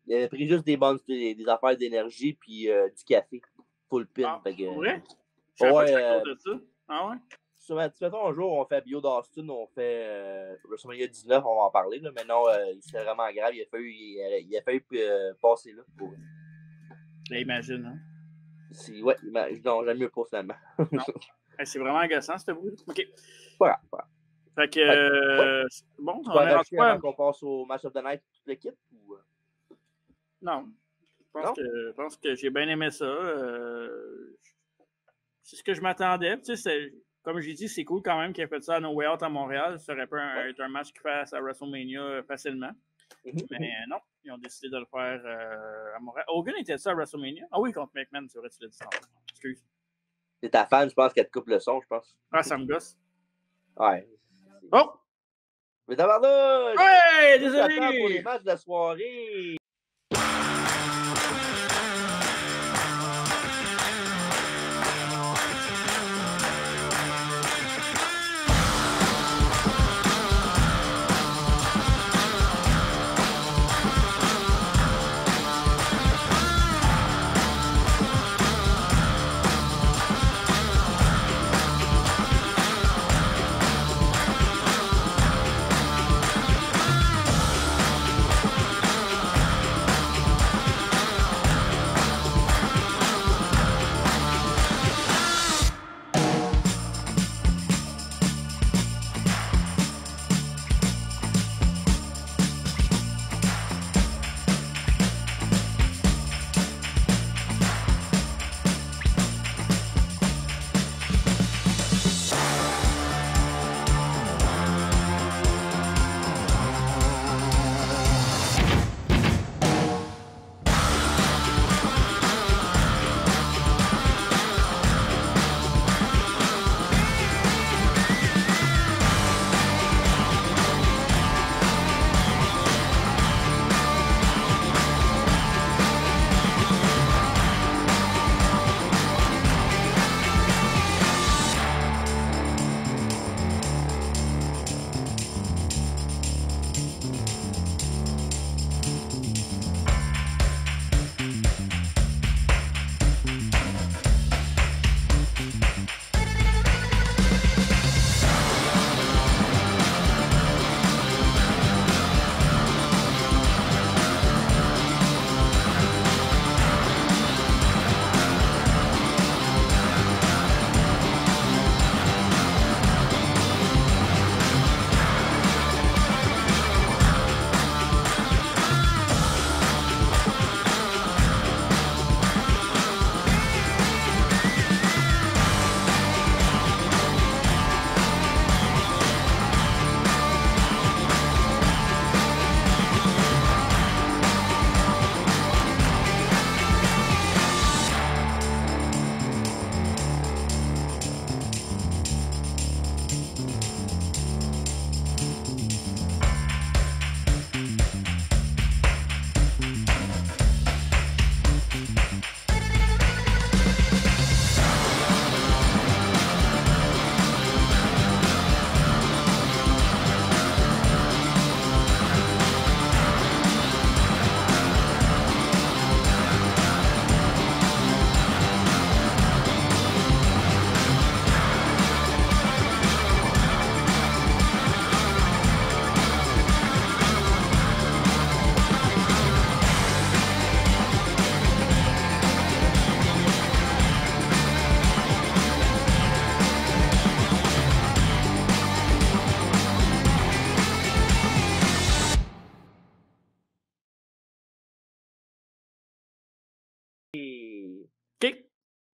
il avait pris juste des affaires d'énergie puis du café. Full pin. Ah, que, vrai? Je sais pas que c'est à cause de ça. Ah ouais? Mettons un jour, on fait Bio d'Austin, on fait WrestleMania 19, on va en parler, là, mais non, c'est vraiment grave, il a fallu passer là. Là, imagine, hein? Ouais, non, j'aime mieux pas finalement. Non. Hey, c'est vraiment agaçant, ce bruit. OK. Voilà. Fait que, bon, on est rendu avant qu'on passe au Match of the Night toute l'équipe ou... Non. Je pense que j'ai bien aimé ça. C'est ce que je m'attendais. Tu sais, comme j'ai dit, c'est cool quand même qu'il ait fait ça à No Way Out à Montréal. Ça aurait pu être un match qui fasse à WrestleMania facilement. Mais non, ils ont décidé de le faire à Montréal. Hogan était ça à WrestleMania? Ah oui, contre McMahon, c'est vrai, tu l'as dit. Excuse. C'est ta fan, je pense, qu'elle te coupe le son, je pense. Ah, ça me gosse. Ouais. Oh! Mais d'abord là! Ouais, désolé! Pour les matchs de la soirée!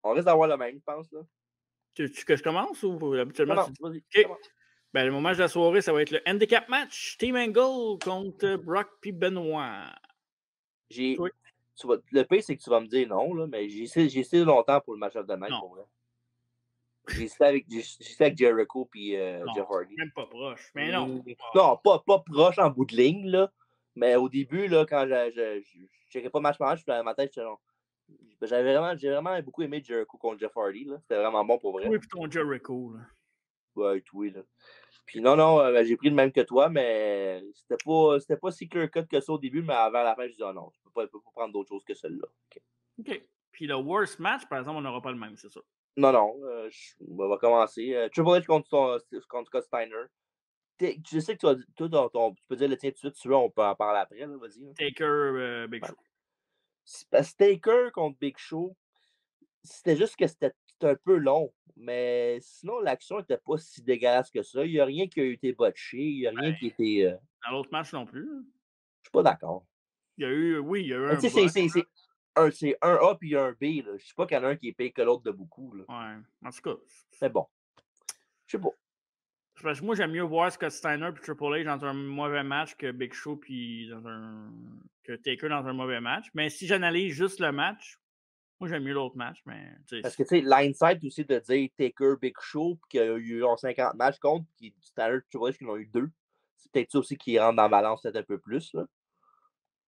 On risque d'avoir le même, je pense. Là. Que je commence ou habituellement Non, tu dis? vas-y. OK. Commence. Ben, le match de la soirée, ça va être le handicap match. Team Angle contre Brock puis Benoit. Toi? Le pire, c'est que tu vas me dire non, là, mais j'ai essayé longtemps pour le match of the night, Non. pour vrai. J'ai essayé avec Jericho puis Jeff Hardy. Même pas proche. Mais non. Non, pas proche en bout de ligne, là. Mais au début, là, quand je checkais pas match par match, dans ma tête, j'étais non. J'ai vraiment beaucoup aimé Jericho contre Jeff Hardy, là. C'était vraiment bon pour vrai. Oui, puis ton Jericho, là. Ouais, oui, là. Puis non, j'ai pris le même que toi, mais c'était pas si clear cut que ça au début, mais avant la fin, je disais non, je peux pas prendre d'autre chose que celle-là. OK. Puis le worst match, par exemple, on n'aura pas le même, c'est ça. Non, on va commencer. Triple H contre Scott Steiner. Je sais que tu peux dire le tien tout de suite, tu veux, on peut en parler après, là, vas-y. Là. Taker, Big Show. Taker contre Big Show, c'était juste que c'était un peu long, mais sinon, l'action n'était pas si dégueulasse que ça. Il n'y a rien qui a été botché, il n'y a rien qui a été... Dans l'autre match non plus. Je suis pas d'accord. Il y a eu un bot. C'est un A puis un B. Là. Je ne sais pas qu'il y en a un qui est payé que l'autre de beaucoup. Là. Ouais, en tout cas. C'est bon. Je sais pas. Parce que moi, j'aime mieux voir Scott Steiner et Triple H dans un mauvais match que Big Show puis que Taker dans un mauvais match. Mais si j'analyse juste le match, moi, j'aime mieux l'autre match. Mais, parce que, tu sais, l'insight aussi de dire Taker, Big Show, puis qu'il y a eu 50 matchs contre, puis Steiner, Triple H, qui en ont eu 2. C'est peut-être ça aussi qui rentre dans la balance peut-être un peu plus. Là.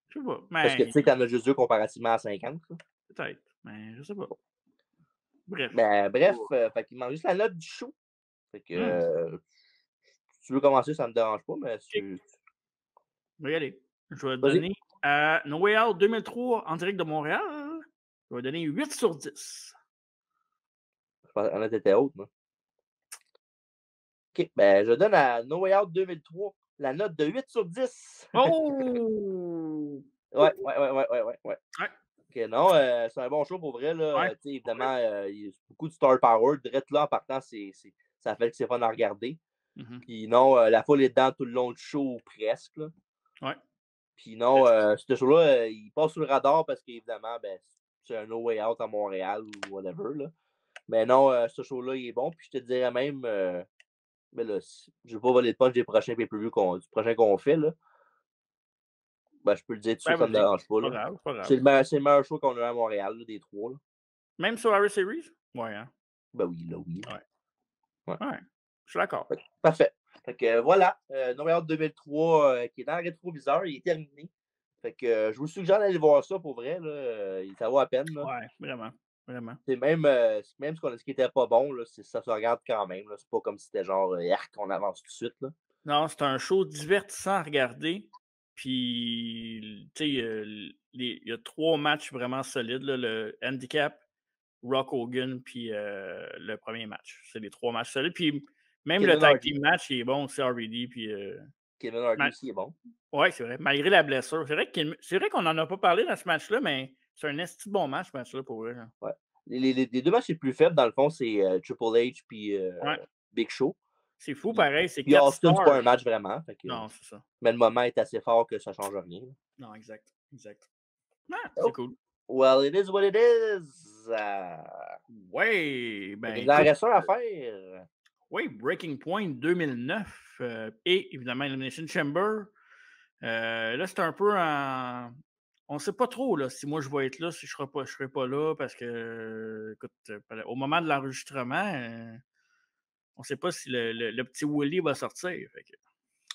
Je sais pas. Mais... Parce que, tu sais, t'en as juste 2 comparativement à 50. Là. Peut-être, mais je sais pas. Bref. Fait qu'il manque juste la note du show. Fait que, si tu veux commencer, ça me dérange pas, mais Regardez, je vais donner à No Way Out 2003 en direct de Montréal. Je vais donner 8 sur 10. Je pense que la note était haute, moi. OK, ben je donne à No Way Out 2003 la note de 8 sur 10. Oh! ouais. OK, non, c'est un bon show pour vrai. Là. Ouais. Évidemment, il y a beaucoup de star power. Direct là, en partant, ça fait que c'est fun à regarder. Puis non, la foule est dedans tout le long du show, presque. Là. Ouais. Puis non, ce show-là, il passe sous le radar parce qu'évidemment, ben, c'est un No Way Out à Montréal ou whatever. Là. Mais non, ce show-là, il est bon. Puis je te dirais même, mais là, je ne vais pas voler le punch des prochains pay-per-view du prochain qu'on fait. Là. Ben, je peux le dire tout de suite, ça ne me dérange pas. Là. C'est le meilleur show qu'on a eu à Montréal, là, des 3. Là. Même sur Harry Series? Ouais, hein? Ben oui, là, oui. Ouais. Je suis d'accord. Parfait. Fait que voilà, No Way Out 2003 qui est dans le rétroviseur, il est terminé. Fait que je vous suggère d'aller voir ça pour vrai. Là, ça vaut la peine. Là. Ouais, vraiment. Vraiment. C'est même ce qui était pas bon, là, ça se regarde quand même. Là. C'est pas comme si c'était genre qu'on avance tout de suite. Là. Non, c'est un show divertissant à regarder. Puis, tu sais, il y a 3 matchs vraiment solides. Là, le handicap, Rock Hogan, puis le premier match. C'est les 3 matchs solides. Puis même Kevin le tag Hardy. team match, il est bon aussi, RVD. Puis, Kevin Hardy aussi est bon. Oui, c'est vrai. Malgré la blessure. C'est vrai qu'on n'en a pas parlé dans ce match-là, mais c'est un esti bon match, ce match-là, pour vrai. Ouais. Les 2 matchs les plus faibles, dans le fond, c'est Triple H puis Big Show. C'est fou, pareil. C'est 4 Austin, c'est pas un match vraiment. Fait que, non, c'est ça. Mais le moment est assez fort que ça ne change rien. Non, exact. C'est cool. Well, it is what it is. Ouais. Ben, il en reste un à faire. Oui, Breaking Point 2009 et évidemment Elimination Chamber. Là, c'est un peu en... On ne sait pas trop là, si moi je vais être là, si je ne serai pas là, parce que, écoute, au moment de l'enregistrement, on ne sait pas si le petit Willy va sortir. Fait que,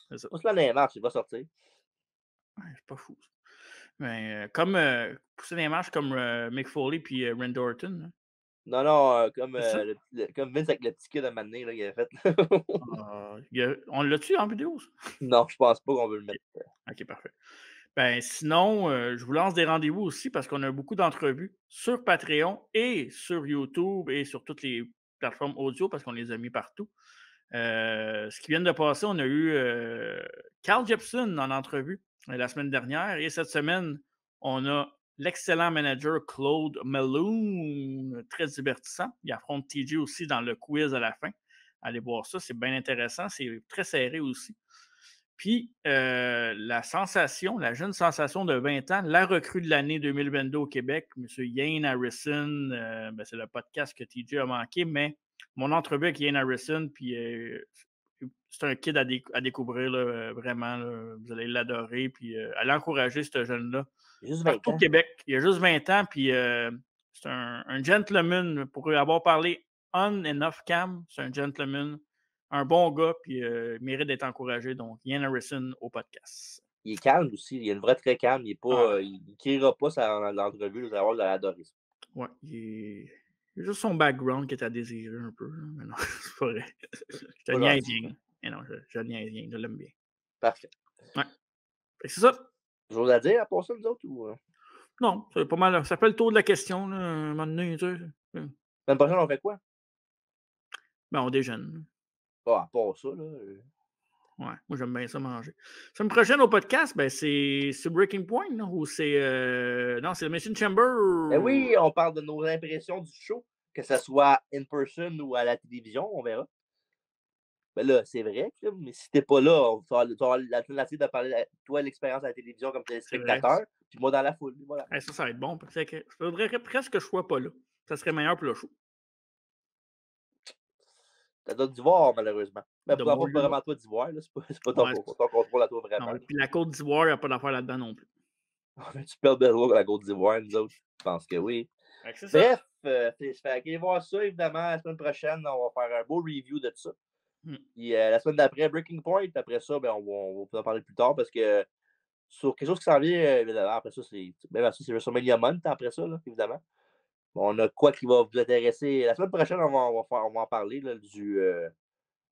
c'est ça. On se l'année marche, il va sortir. Ouais, c'est pas fou. Mais comme pousser des marches comme Mick Foley puis Randy Orton. Hein. Non, comme Vince avec le petit kid à Mané, là, il a fait. On l'a-tu en vidéo? Ça? Non, je pense pas qu'on veut le mettre. OK, parfait. Ben, sinon, je vous lance des rendez-vous aussi parce qu'on a beaucoup d'entrevues sur Patreon et sur YouTube et sur toutes les plateformes audio parce qu'on les a mis partout. Ce qui vient de passer, on a eu Carl Jepson en entrevue la semaine dernière et cette semaine, on a l'excellent manager Claude Malone, très divertissant. Il affronte TJ aussi dans le quiz à la fin. Allez voir ça, c'est bien intéressant. C'est très serré aussi. Puis, la sensation, la jeune sensation de 20 ans, la recrue de l'année 2022 au Québec, M. Ian Harrison, c'est le podcast que TJ a manqué, mais mon entrevue avec Ian Harrison, puis c'est un kid à découvrir, là, vraiment. Là, vous allez l'adorer, puis allez encourager ce jeune-là. Il a juste 20 Partout au ans. Québec, il a juste 20 ans, puis c'est un gentleman. Pour avoir parlé on and off cam, c'est un gentleman. Un bon gars, puis il mérite d'être encouragé. Donc, Ian Harrison au podcast. Il est calme aussi. Il a une vraie très calme. Il est pas, il ne criera pas dans l'entrevue. Vous allez voir, vous allez adorer ça. Ouais, il y a juste son background qui est à désirer un peu. Là. Mais non, c'est pas vrai. Je te niaise bien. Mais non, je niaise bien. Je l'aime bien. Parfait. Ouais. Fait que c'est ça. Chose à dire à part ça, nous autres? Ou... Non, c'est pas mal. Ça fait le tour de la question. Là, un moment donné, tu sais. L'année prochaine, on fait quoi? Ben, on déjeune. À part ça, là. Ouais, moi j'aime bien ça manger. La semaine prochaine au podcast, ben c'est Breaking Point, non? Ou c'est. Non, c'est le Mission Chamber. Ben oui, on parle de nos impressions du show, que ce soit in person ou à la télévision, on verra. Ben là, c'est vrai, mais si t'es pas là, tu vas avoir l'alternative de parler de toi l'expérience à la télévision comme téléspectateur, puis moi dans la foule. Voilà. Hey, ça va être bon. Il faudrait presque que je sois pas là. Ça serait meilleur pour le show. T'as d'autres d'Ivoire, malheureusement. Mais De pourquoi moi, pas vraiment toi d'Ivoire, là? C'est pas ton contrôle à toi vraiment. Non, puis la Côte d'Ivoire, il n'y a pas d'affaire là-dedans non plus. Tu perds de l'eau à la Côte d'Ivoire, nous autres. Je pense que oui. Bref, allez voir ça, évidemment, la semaine prochaine, on va faire un beau review de ça. Puis la semaine d'après, Breaking Point, après ça, ben, on va en parler plus tard parce que sur quelque chose qui s'en vient, évidemment, après ça, c'est WrestleMania Month, après ça, là, évidemment. Bon, on a quoi qui va vous intéresser. La semaine prochaine, on va en parler là,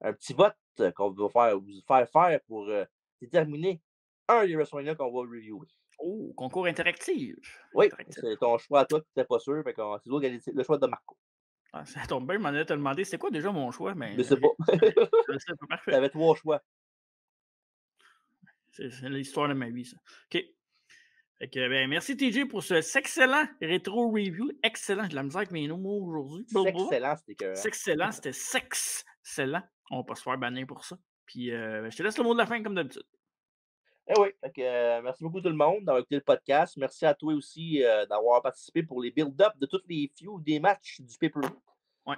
un petit vote qu'on va vous faire pour déterminer un des WrestleMania qu'on va reviewer. Oh, concours interactif. Oui, c'est ton choix à toi, tu n'étais pas sûr. C'est le choix de Marco. Ah, ça tombe bien, je m'en allais te demander c'est quoi déjà mon choix, mais. Je sais pas. Je sais pas, parfait. Tu avais 3 choix. C'est l'histoire de ma vie, ça. OK. Fait que, ben, merci TJ pour cet excellent rétro review. Excellent. J'ai de la misère avec mes mots aujourd'hui. C'est excellent, c'était que. C'est excellent, c'était excellent. On va pas se faire bannir pour ça. Puis je te laisse le mot de la fin comme d'habitude. Eh oui, merci beaucoup tout le monde d'avoir écouté le podcast. Merci à toi aussi d'avoir participé pour les build-up de tous les few des matchs du pay-per-view. Ouais.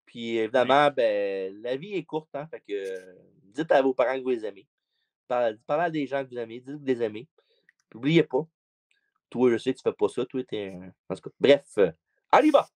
Puis évidemment, ben, la vie est courte, hein, fait que dites à vos parents que vous les aimez. Parlez à des gens que vous aimez, dites que vous les aimez. N'oubliez pas. Toi, je sais que tu fais pas ça. Toi, t'es. En tout cas, bref, allez, va!